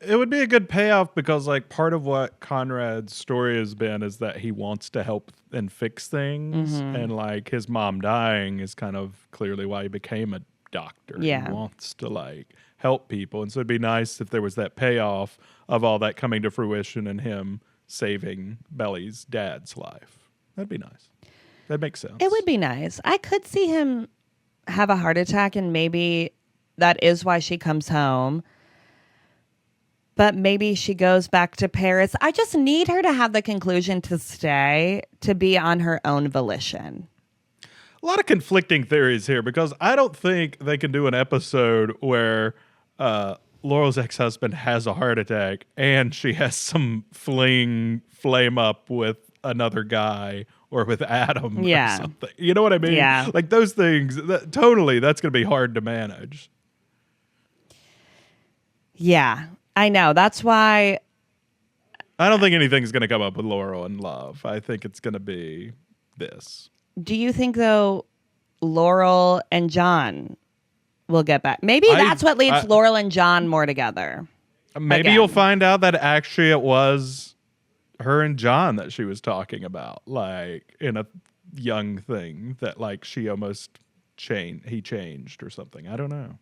Speaker 6: It would be a good payoff because, like, part of what Conrad's story has been is that he wants to help and fix things. And, like, his mom dying is kind of clearly why he became a doctor.
Speaker 5: Yeah.
Speaker 6: He wants to, like, help people. And so it'd be nice if there was that payoff of all that coming to fruition and him saving Belly's dad's life. That'd be nice. That makes sense.
Speaker 5: It would be nice. I could see him have a heart attack, and maybe that is why she comes home. But maybe she goes back to Paris. I just need her to have the conclusion to stay, to be on her own volition.
Speaker 6: A lot of conflicting theories here because I don't think they can do an episode where Laurel's ex-husband has a heart attack and she has some flame up with another guy or with Adam or something. You know what I mean?
Speaker 5: Yeah.
Speaker 6: Like those things, totally, that's going to be hard to manage.
Speaker 5: Yeah, I know. That's why
Speaker 6: I don't think anything's going to come up with Laurel and love. I think it's going to be this.
Speaker 5: Do you think, though, Laurel and John will get back? Maybe that's what leads Laurel and John more together.
Speaker 6: Maybe you'll find out that actually it was her and John that she was talking about, like in a young thing that like she almost he changed or something. I don't know.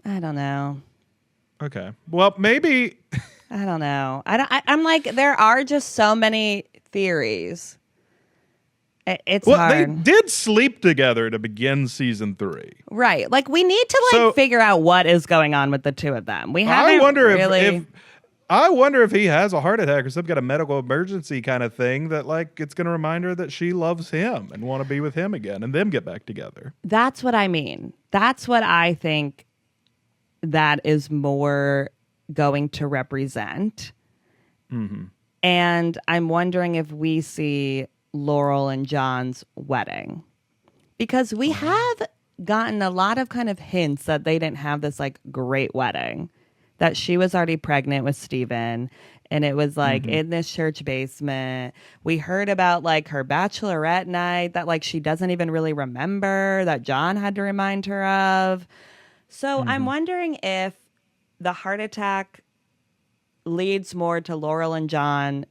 Speaker 5: I don't know.
Speaker 6: Okay. Well, maybe.
Speaker 5: I don't know. I'm like, there are just so many theories. It's hard.
Speaker 6: They did sleep together to begin season 3.
Speaker 5: Right. Like, we need to figure out what is going on with the two of them. We haven't
Speaker 6: I wonder if he has a heart attack or some kind of medical emergency kind of thing that like it's going to remind her that she loves him and want to be with him again and them get back together.
Speaker 5: That's what I mean. That's what I think that is more going to represent.
Speaker 6: Mm-hmm.
Speaker 5: And I'm wondering if we see Laurel and John's wedding, because we have gotten a lot of kind of hints that they didn't have this like great wedding, that she was already pregnant with Steven and it was like in this church basement. We heard about like her bachelorette night that like she doesn't even really remember, that John had to remind her of. So I'm wondering if the heart attack leads more to Laurel and John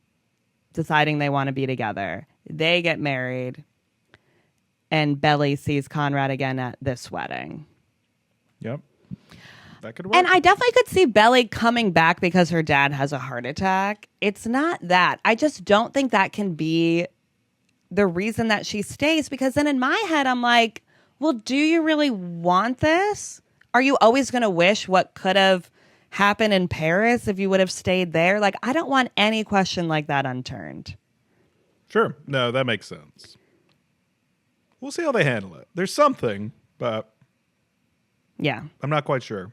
Speaker 5: deciding they want to be together. They get married, and Belly sees Conrad again at this wedding.
Speaker 6: Yep. That could work.
Speaker 5: And I definitely could see Belly coming back because her dad has a heart attack. It's not that. I just don't think that can be the reason that she stays, because then in my head, I'm like, well, do you really want this? Are you always going to wish what could have happened in Paris if you would have stayed there? Like, I don't want any question like that unturned.
Speaker 6: Sure. No, that makes sense. We'll see how they handle it. There's something, but
Speaker 5: yeah,
Speaker 6: I'm not quite sure.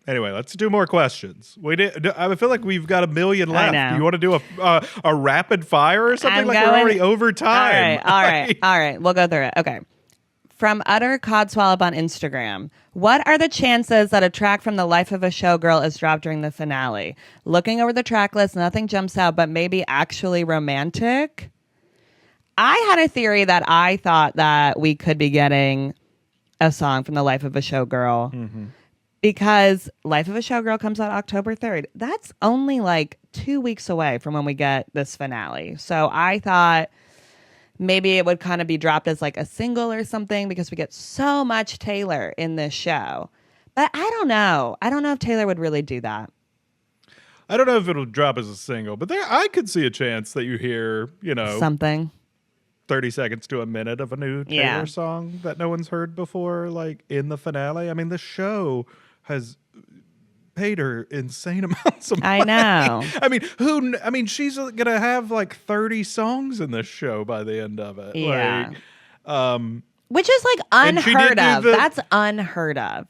Speaker 6: Anyway, let's do more questions. I feel like we've got a million left. Do you want to do a rapid fire or something? We're already over time.
Speaker 5: All right. We'll go through it. Okay. From Utter Codswallop on Instagram. What are the chances that a track from the life of a showgirl is dropped during the finale? Looking over the track list, nothing jumps out, but maybe actually romantic. I had a theory that I thought that we could be getting a song from the life of a showgirl because Life of a Showgirl comes out October 3rd. That's only like 2 weeks away from when we get this finale. So I thought maybe it would kind of be dropped as like a single or something because we get so much Taylor in this show. But I don't know. I don't know if Taylor would really do that.
Speaker 6: I don't know if it'll drop as a single, but I could see a chance that you hear,
Speaker 5: something
Speaker 6: 30 seconds to a minute of a new Taylor song that no one's heard before, like in the finale. I mean, the show has paid her insane amounts of money.
Speaker 5: I know.
Speaker 6: I mean, she's gonna have like 30 songs in this show by the end of it.
Speaker 5: Yeah.
Speaker 6: Like,
Speaker 5: which is like unheard of. That's unheard of.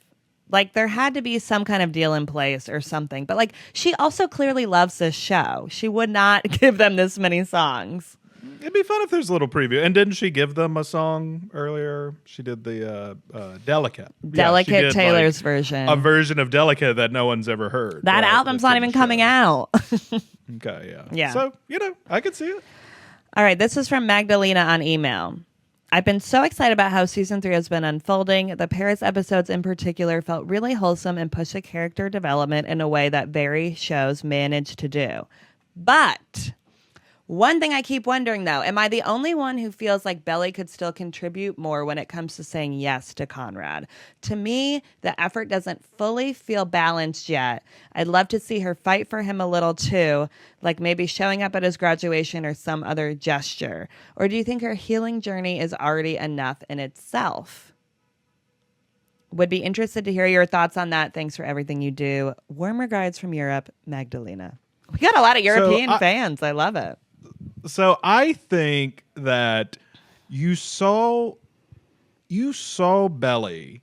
Speaker 5: Like, there had to be some kind of deal in place or something. But like, she also clearly loves this show. She would not give them this many songs.
Speaker 6: It'd be fun if there's a little preview. And didn't she give them a song earlier? She did the Delicate.
Speaker 5: Delicate, Taylor's version.
Speaker 6: A version of Delicate that no one's ever heard.
Speaker 5: That album's not even coming out.
Speaker 6: Okay, yeah.
Speaker 5: Yeah.
Speaker 6: So, I could see it.
Speaker 5: All right, this is from Magdalena on email. I've been so excited about how season 3 has been unfolding. The Paris episodes in particular felt really wholesome and pushed the character development in a way that very shows managed to do. But one thing I keep wondering, though, am I the only one who feels like Belly could still contribute more when it comes to saying yes to Conrad? To me, the effort doesn't fully feel balanced yet. I'd love to see her fight for him a little, too, like maybe showing up at his graduation or some other gesture. Or do you think her healing journey is already enough in itself? Would be interested to hear your thoughts on that. Thanks for everything you do. Warm regards from Europe, Magdalena. We got a lot of European fans. I love it.
Speaker 6: So I think that you saw Belly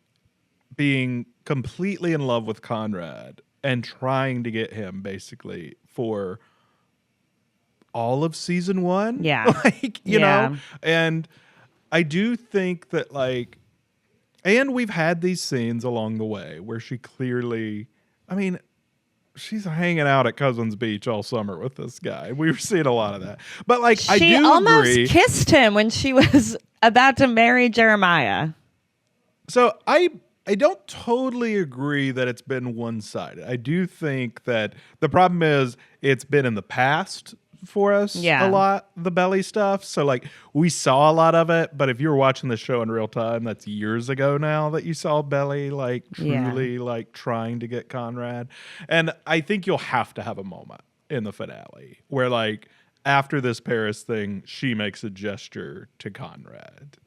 Speaker 6: being completely in love with Conrad and trying to get him basically for all of season 1.
Speaker 5: Yeah.
Speaker 6: Like, you know, and I do think that and we've had these scenes along the way where she clearly, I mean, she's hanging out at Cousins Beach all summer with this guy. We've seen a lot of that. But I do agree.
Speaker 5: She almost kissed him when she was about to marry Jeremiah.
Speaker 6: So I don't totally agree that it's been one-sided. I do think that the problem is it's been in the past for us a lot, the Belly stuff. So we saw a lot of it, but if you were watching the show in real time, that's years ago now that you saw Belly truly trying to get Conrad. And I think you'll have to have a moment in the finale where after this Paris thing, she makes a gesture to Conrad.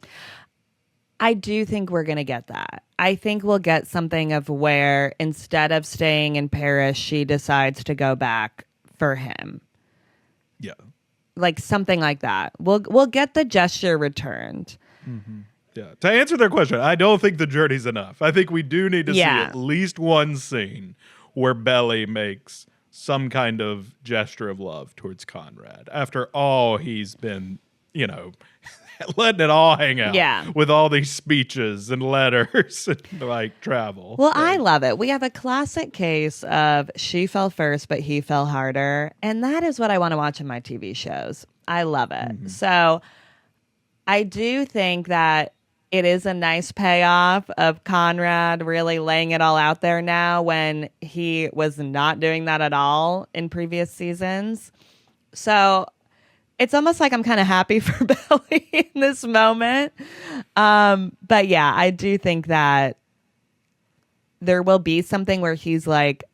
Speaker 5: I do think we're going to get that. I think we'll get something of where instead of staying in Paris, she decides to go back for him.
Speaker 6: Yeah.
Speaker 5: Something like that. We'll get the gesture returned.
Speaker 6: Mm-hmm. Yeah. To answer their question, I don't think the journey's enough. I think we do need to see at least one scene where Belly makes some kind of gesture of love towards Conrad after all he's been, letting it all hang out with all these speeches and letters and travel.
Speaker 5: Well, I love it. We have a classic case of she fell first, but he fell harder. And that is what I want to watch in my TV shows. I love it. Mm-hmm. So I do think that it is a nice payoff of Conrad really laying it all out there now when he was not doing that at all in previous seasons. So it's almost like I'm kind of happy for Belly in this moment. But yeah, I do think that there will be something where he's like,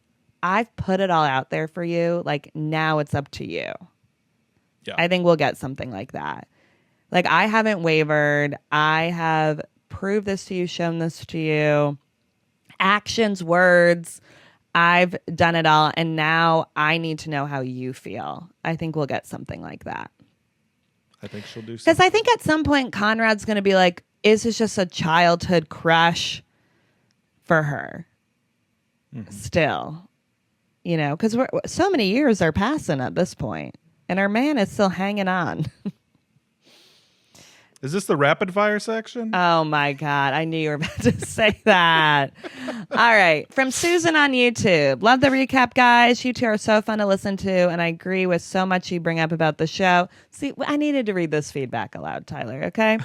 Speaker 5: I've put it all out there for you. Now it's up to you. Yeah. I think we'll get something like that. I haven't wavered. I have proved this to you, shown this to you. Actions, words. I've done it all, and now I need to know how you feel. I think we'll get something like that.
Speaker 6: I think she'll do something.
Speaker 5: Because I think at some point Conrad's going to be like, is this just a childhood crush for her? Mm-hmm. Still. Because so many years are passing at this point, and our man is still hanging on.
Speaker 6: Is this the rapid fire section?
Speaker 5: Oh my God. I knew you were about to say that. All right. From Susan on YouTube. Love the recap, guys. You two are so fun to listen to. And I agree with so much you bring up about the show. See, I needed to read this feedback aloud, Tyler. Okay.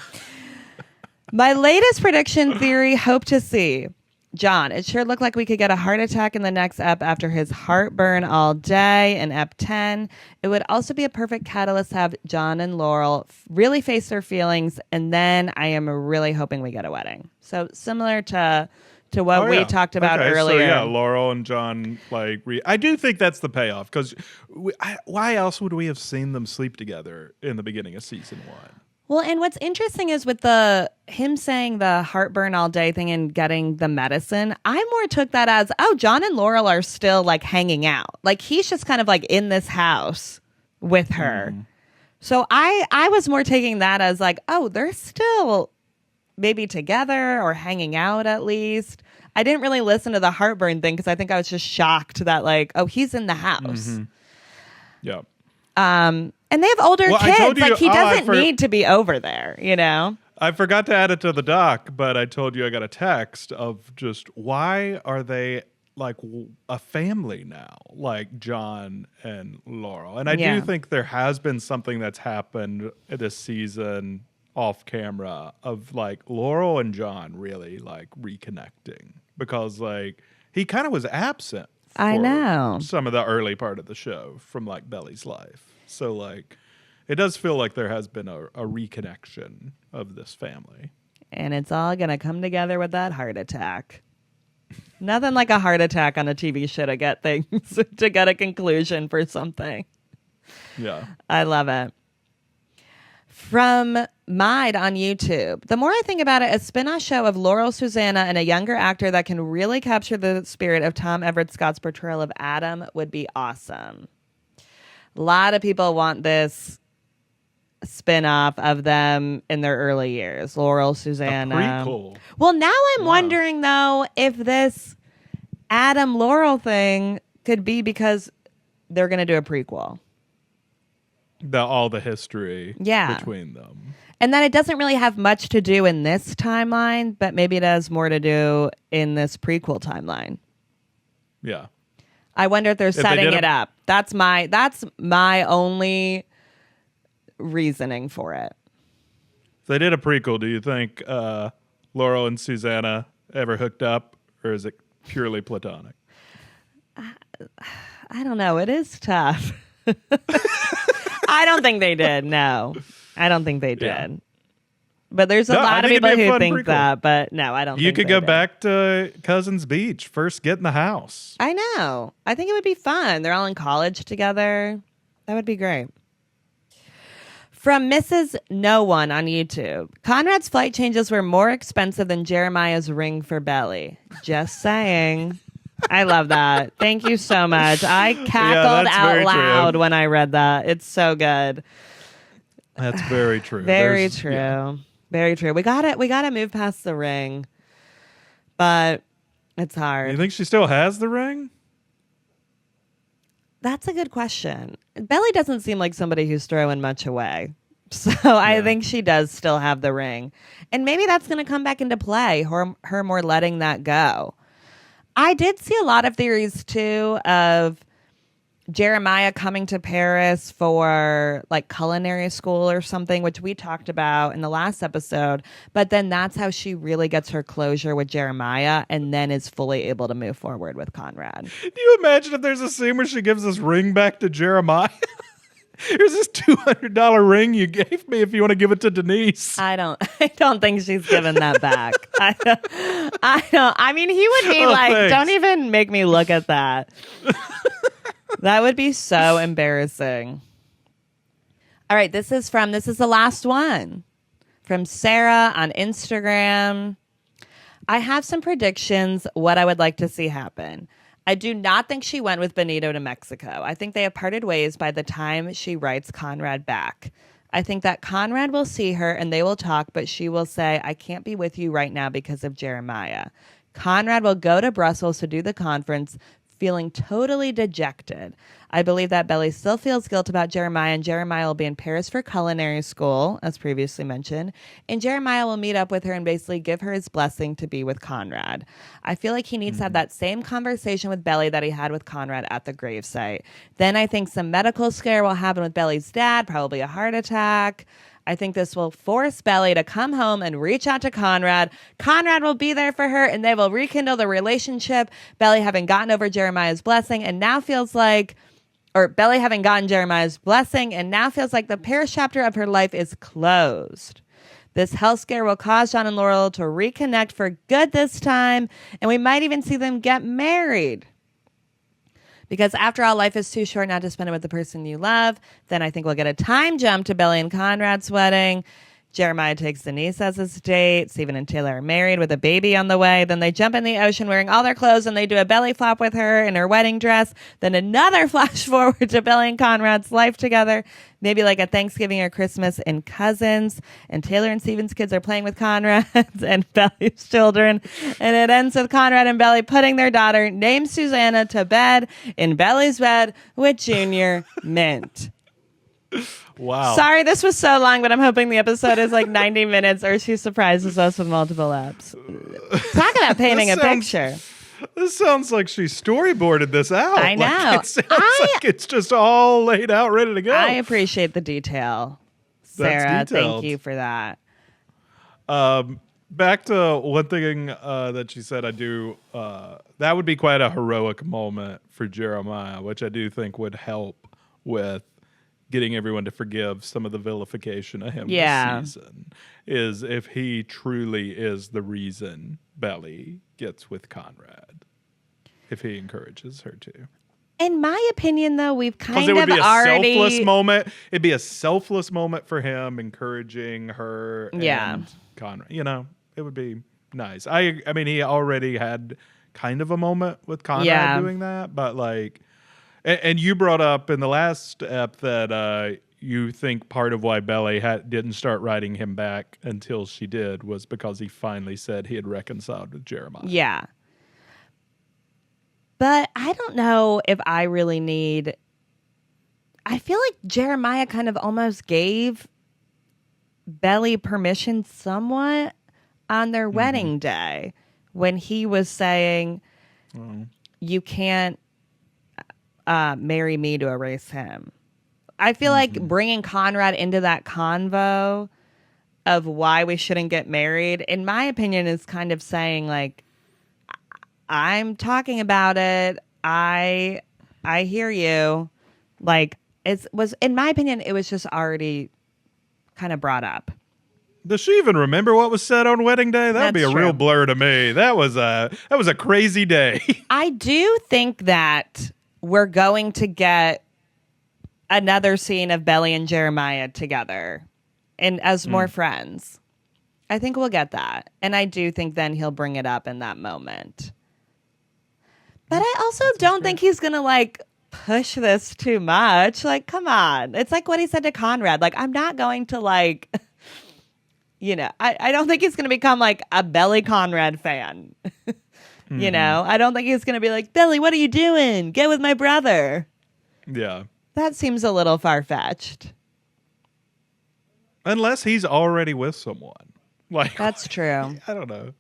Speaker 5: My latest prediction theory, hope to see. John, it sure looked like we could get a heart attack in the next ep after his heartburn all day in ep 10. It would also be a perfect catalyst to have John and Laurel really face their feelings, and then I am really hoping we get a wedding. So similar to what we talked about earlier.
Speaker 6: So yeah, Laurel and John I do think that's the payoff because why else would we have seen them sleep together in the beginning of season 1?
Speaker 5: Well, and what's interesting is with him saying the heartburn all day thing and getting the medicine, I more took that as, John and Laurel are still hanging out. He's just kind of in this house with her. Mm. So I was more taking that as they're still maybe together or hanging out at least. I didn't really listen to the heartburn thing because I think I was just shocked that he's in the house.
Speaker 6: Mm-hmm. Yeah.
Speaker 5: And they have older kids. He doesn't need to be over there,
Speaker 6: I forgot to add it to the doc, but I told you I got a text of just why are they a family now, John and Laurel. And I do think there has been something that's happened this season off camera of like Laurel and John really like reconnecting, because like he kind of was absent
Speaker 5: I know.
Speaker 6: some of the early part of the show from like Belly's life. So like it does feel like there has been a reconnection of this family.
Speaker 5: And it's all going to come together with that heart attack. Nothing like a heart attack on a TV show to get things, to get a conclusion for something.
Speaker 6: Yeah.
Speaker 5: I love it. From Mide on YouTube. The more I think about it, a spin-off show of Laurel, Susannah, and a younger actor that can really capture the spirit of Tom Everett Scott's portrayal of Adam would be awesome. A lot of people want this spin-off of them in their early years. Laurel, Susannah.
Speaker 6: A prequel.
Speaker 5: Well, now I'm wondering, though, if this Adam Laurel thing could be because they're going to do a prequel.
Speaker 6: All the history between them.
Speaker 5: And then it doesn't really have much to do in this timeline, but maybe it has more to do in this prequel timeline.
Speaker 6: Yeah.
Speaker 5: I wonder if they're setting it up. That's my only reasoning for it.
Speaker 6: If they did a prequel, do you think Laurel and Susannah ever hooked up, or is it purely platonic?
Speaker 5: I don't know. It is tough. I don't think they did. No, I don't think they did. Yeah. But there's a lot of people who think that. But no, I don't.
Speaker 6: You could go back to Cousins Beach, first get in the house.
Speaker 5: I know. I think it would be fun. They're all in college together. That would be great. From Mrs. No One on YouTube. Conrad's flight changes were more expensive than Jeremiah's ring for Belly. Just saying. I love that. Thank you so much. I cackled out loud when I read that. It's so good.
Speaker 6: That's very true.
Speaker 5: Very true. Yeah. Very true. We gotta move past the ring. But it's hard.
Speaker 6: You think she still has the ring?
Speaker 5: That's a good question. Belly doesn't seem like somebody who's throwing much away. So I think she does still have the ring. And maybe that's going to come back into play, her more letting that go. I did see a lot of theories, too, of Jeremiah coming to Paris for like culinary school or something, which we talked about in the last episode. But then that's how she really gets her closure with Jeremiah and then is fully able to move forward with Conrad.
Speaker 6: Do you imagine if there's a scene where she gives this ring back to Jeremiah? Here's this $200 ring you gave me if you want to give it to Denise.
Speaker 5: I don't think she's giving that back. I don't. I mean, he would be thanks. Don't even make me look at that. That would be so embarrassing. All right, this is the last one. From Sarah on Instagram. I have some predictions what I would like to see happen. I do not think she went with Benito to Mexico. I think they have parted ways by the time she writes Conrad back. I think that Conrad will see her and they will talk, but she will say, I can't be with you right now because of Jeremiah. Conrad will go to Brussels to do the conference, feeling totally dejected. I believe that Belly still feels guilt about Jeremiah, and Jeremiah will be in Paris for culinary school, as previously mentioned, and Jeremiah will meet up with her and basically give her his blessing to be with Conrad. I feel like he needs to have that same conversation with Belly that he had with Conrad at the gravesite. Then I think some medical scare will happen with Belly's dad, probably a heart attack. I think this will force Belly to come home and reach out to Conrad. Conrad will be there for her and they will rekindle the relationship. Belly having gotten over Jeremiah's blessing and now feels like, or Belly having gotten Jeremiah's blessing and now feels like the Paris chapter of her life is closed. This health scare will cause John and Laurel to reconnect for good this time, and we might even see them get married. Because after all, life is too short not to spend it with the person you love. Then I think we'll get a time jump to Belly and Conrad's wedding. Jeremiah takes Denise as his date. Stephen and Taylor are married with a baby on the way. Then they jump in the ocean wearing all their clothes and they do a belly flop with her in her wedding dress. Then another flash forward to Belly and Conrad's life together. Maybe like a Thanksgiving or Christmas in Cousins. And Taylor and Stephen's kids are playing with Conrad's and Belly's children. And it ends with Conrad and Belly putting their daughter, named Susannah, to bed in Belly's bed with Junior Mint.
Speaker 6: Wow.
Speaker 5: Sorry, this was so long, but I'm hoping the episode is like 90 minutes or she surprises us with multiple apps. Talk about painting a picture.
Speaker 6: This sounds like she storyboarded this out.
Speaker 5: I know.
Speaker 6: Like, it sounds like it's just all laid out, ready to go.
Speaker 5: I appreciate the detail, Sarah.
Speaker 6: That's detailed.
Speaker 5: Thank you for that.
Speaker 6: Back to one thing that she said, that would be quite a heroic moment for Jeremiah, which I do think would help with getting everyone to forgive some of the vilification of him this season, is if he truly is the reason Belly gets with Conrad, if he encourages her to.
Speaker 5: In my opinion, though, we've kind
Speaker 6: it would
Speaker 5: of
Speaker 6: be a
Speaker 5: already...
Speaker 6: selfless moment. It'd be a selfless moment for him, encouraging her and Conrad. You know, it would be nice. I mean, he already had kind of a moment with Conrad doing that, but like... And you brought up in the last ep that you think part of why Belly didn't start writing him back until she did was because he finally said he had reconciled with Jeremiah.
Speaker 5: Yeah. But I don't know if I really need... I feel like Jeremiah kind of almost gave Belly permission somewhat on their wedding day when he was saying, you can't marry me to erase him. I feel like bringing Conrad into that convo of why we shouldn't get married, in my opinion, is kind of saying like, I'm talking about it. I hear you. Like in my opinion, it was just already kind of brought up.
Speaker 6: Does she even remember what was said on wedding day? That'd be a real blur to me. That was a crazy day.
Speaker 5: I do think that we're going to get another scene of Belly and Jeremiah together and as more friends. I think we'll get that. And I do think then he'll bring it up in that moment. But I also don't think he's going to like push this too much. Like, come on. It's like what he said to Conrad. Like, I'm not going to like, you know, I don't think he's going to become like a Belly Conrad fan. You know, I don't think he's going to be like, Belly, what are you doing? Get with my brother.
Speaker 6: Yeah.
Speaker 5: That seems a little far-fetched.
Speaker 6: Unless he's already with someone. Like,
Speaker 5: that's true.
Speaker 6: I don't know.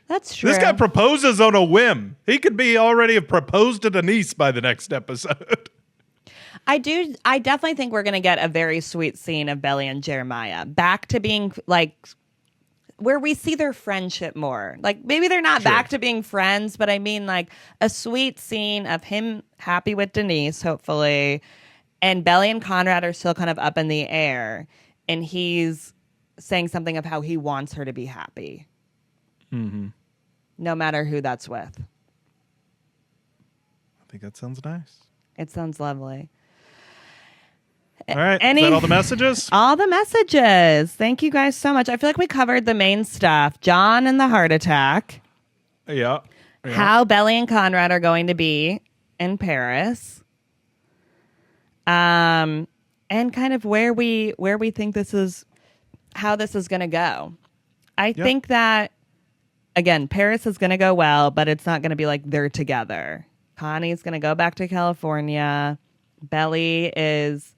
Speaker 5: That's true.
Speaker 6: This guy proposes on a whim. He could be already have proposed to Denise by the next episode.
Speaker 5: I definitely think we're going to get a very sweet scene of Belly and Jeremiah. Back to being like... where we see their friendship more. Like, maybe they're not back to being friends, but I mean, like, a sweet scene of him happy with Denise, hopefully, and Belly and Conrad are still kind of up in the air, and he's saying something of how he wants her to be happy. No matter who that's with.
Speaker 6: I think that sounds nice.
Speaker 5: It sounds lovely.
Speaker 6: All right. Is that all the messages?
Speaker 5: All the messages. Thank you guys so much. I feel like we covered the main stuff. John and the heart attack.
Speaker 6: Yeah.
Speaker 5: How Belly and Conrad are going to be in Paris. And kind of where we think how this is going to go. I think that, again, Paris is going to go well, but it's not going to be like they're together. Connie's going to go back to California. Belly is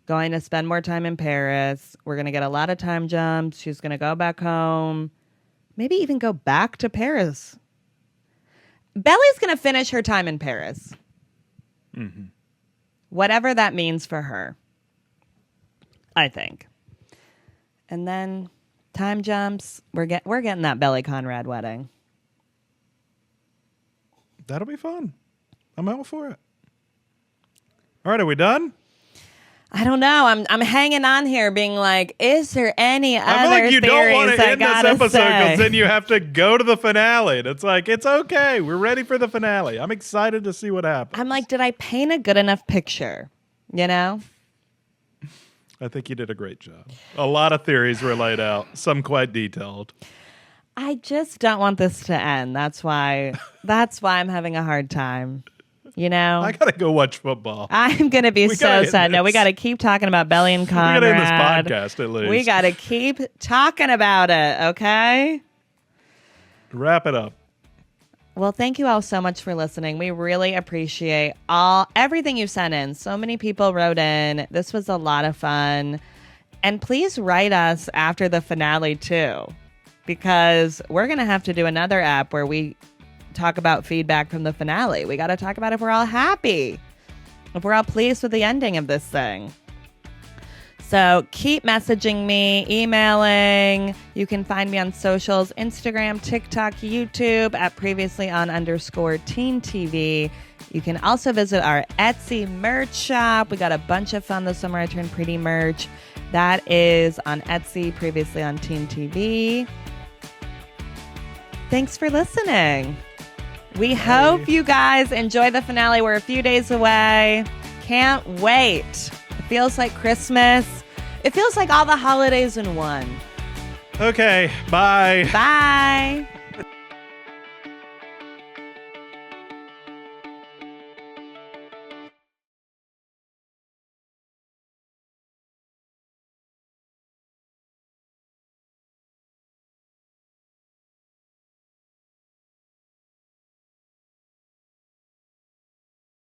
Speaker 5: going to spend more time in Paris. We're going to get a lot of time jumps. She's going to go back home. Maybe even go back to Paris. Belly's going to finish her time in Paris. Whatever that means for her. I think. And then time jumps. We're getting that Belly Conrad wedding.
Speaker 6: That'll be fun. I'm out for it. All right, are we done?
Speaker 5: I don't know. I'm hanging on here being like, is there any other theories I
Speaker 6: feel like you don't want to end this episode
Speaker 5: because
Speaker 6: then you have to go to the finale. And it's like, it's okay. We're ready for the finale. I'm excited to see what happens.
Speaker 5: I'm like, did I paint a good enough picture? You know?
Speaker 6: I think you did a great job. A lot of theories were laid out, some quite detailed.
Speaker 5: I just don't want this to end. That's why I'm having a hard time. You know,
Speaker 6: I gotta go watch football.
Speaker 5: I'm gonna be so sad. No, we gotta keep talking about Belly and Conrad.
Speaker 6: We gotta end this podcast at least.
Speaker 5: We gotta keep talking about it. Okay.
Speaker 6: Wrap it up.
Speaker 5: Well, thank you all so much for listening. We really appreciate everything you sent in. So many people wrote in. This was a lot of fun, and please write us after the finale too, because we're gonna have to do another app where we talk about feedback from the finale. We got to talk about if we're all happy, if we're all pleased with the ending of this thing. So keep messaging me, emailing. You can find me on socials, Instagram, TikTok, YouTube at previously_on_teen TV. You can also visit our Etsy merch shop. We got a bunch of fun this summer. I turned pretty merch. That is on Etsy, previously on Teen TV. Thanks for listening. We hope you guys enjoy the finale. We're a few days away. Can't wait. It feels like Christmas. It feels like all the holidays in one.
Speaker 6: Okay, bye.
Speaker 5: Bye.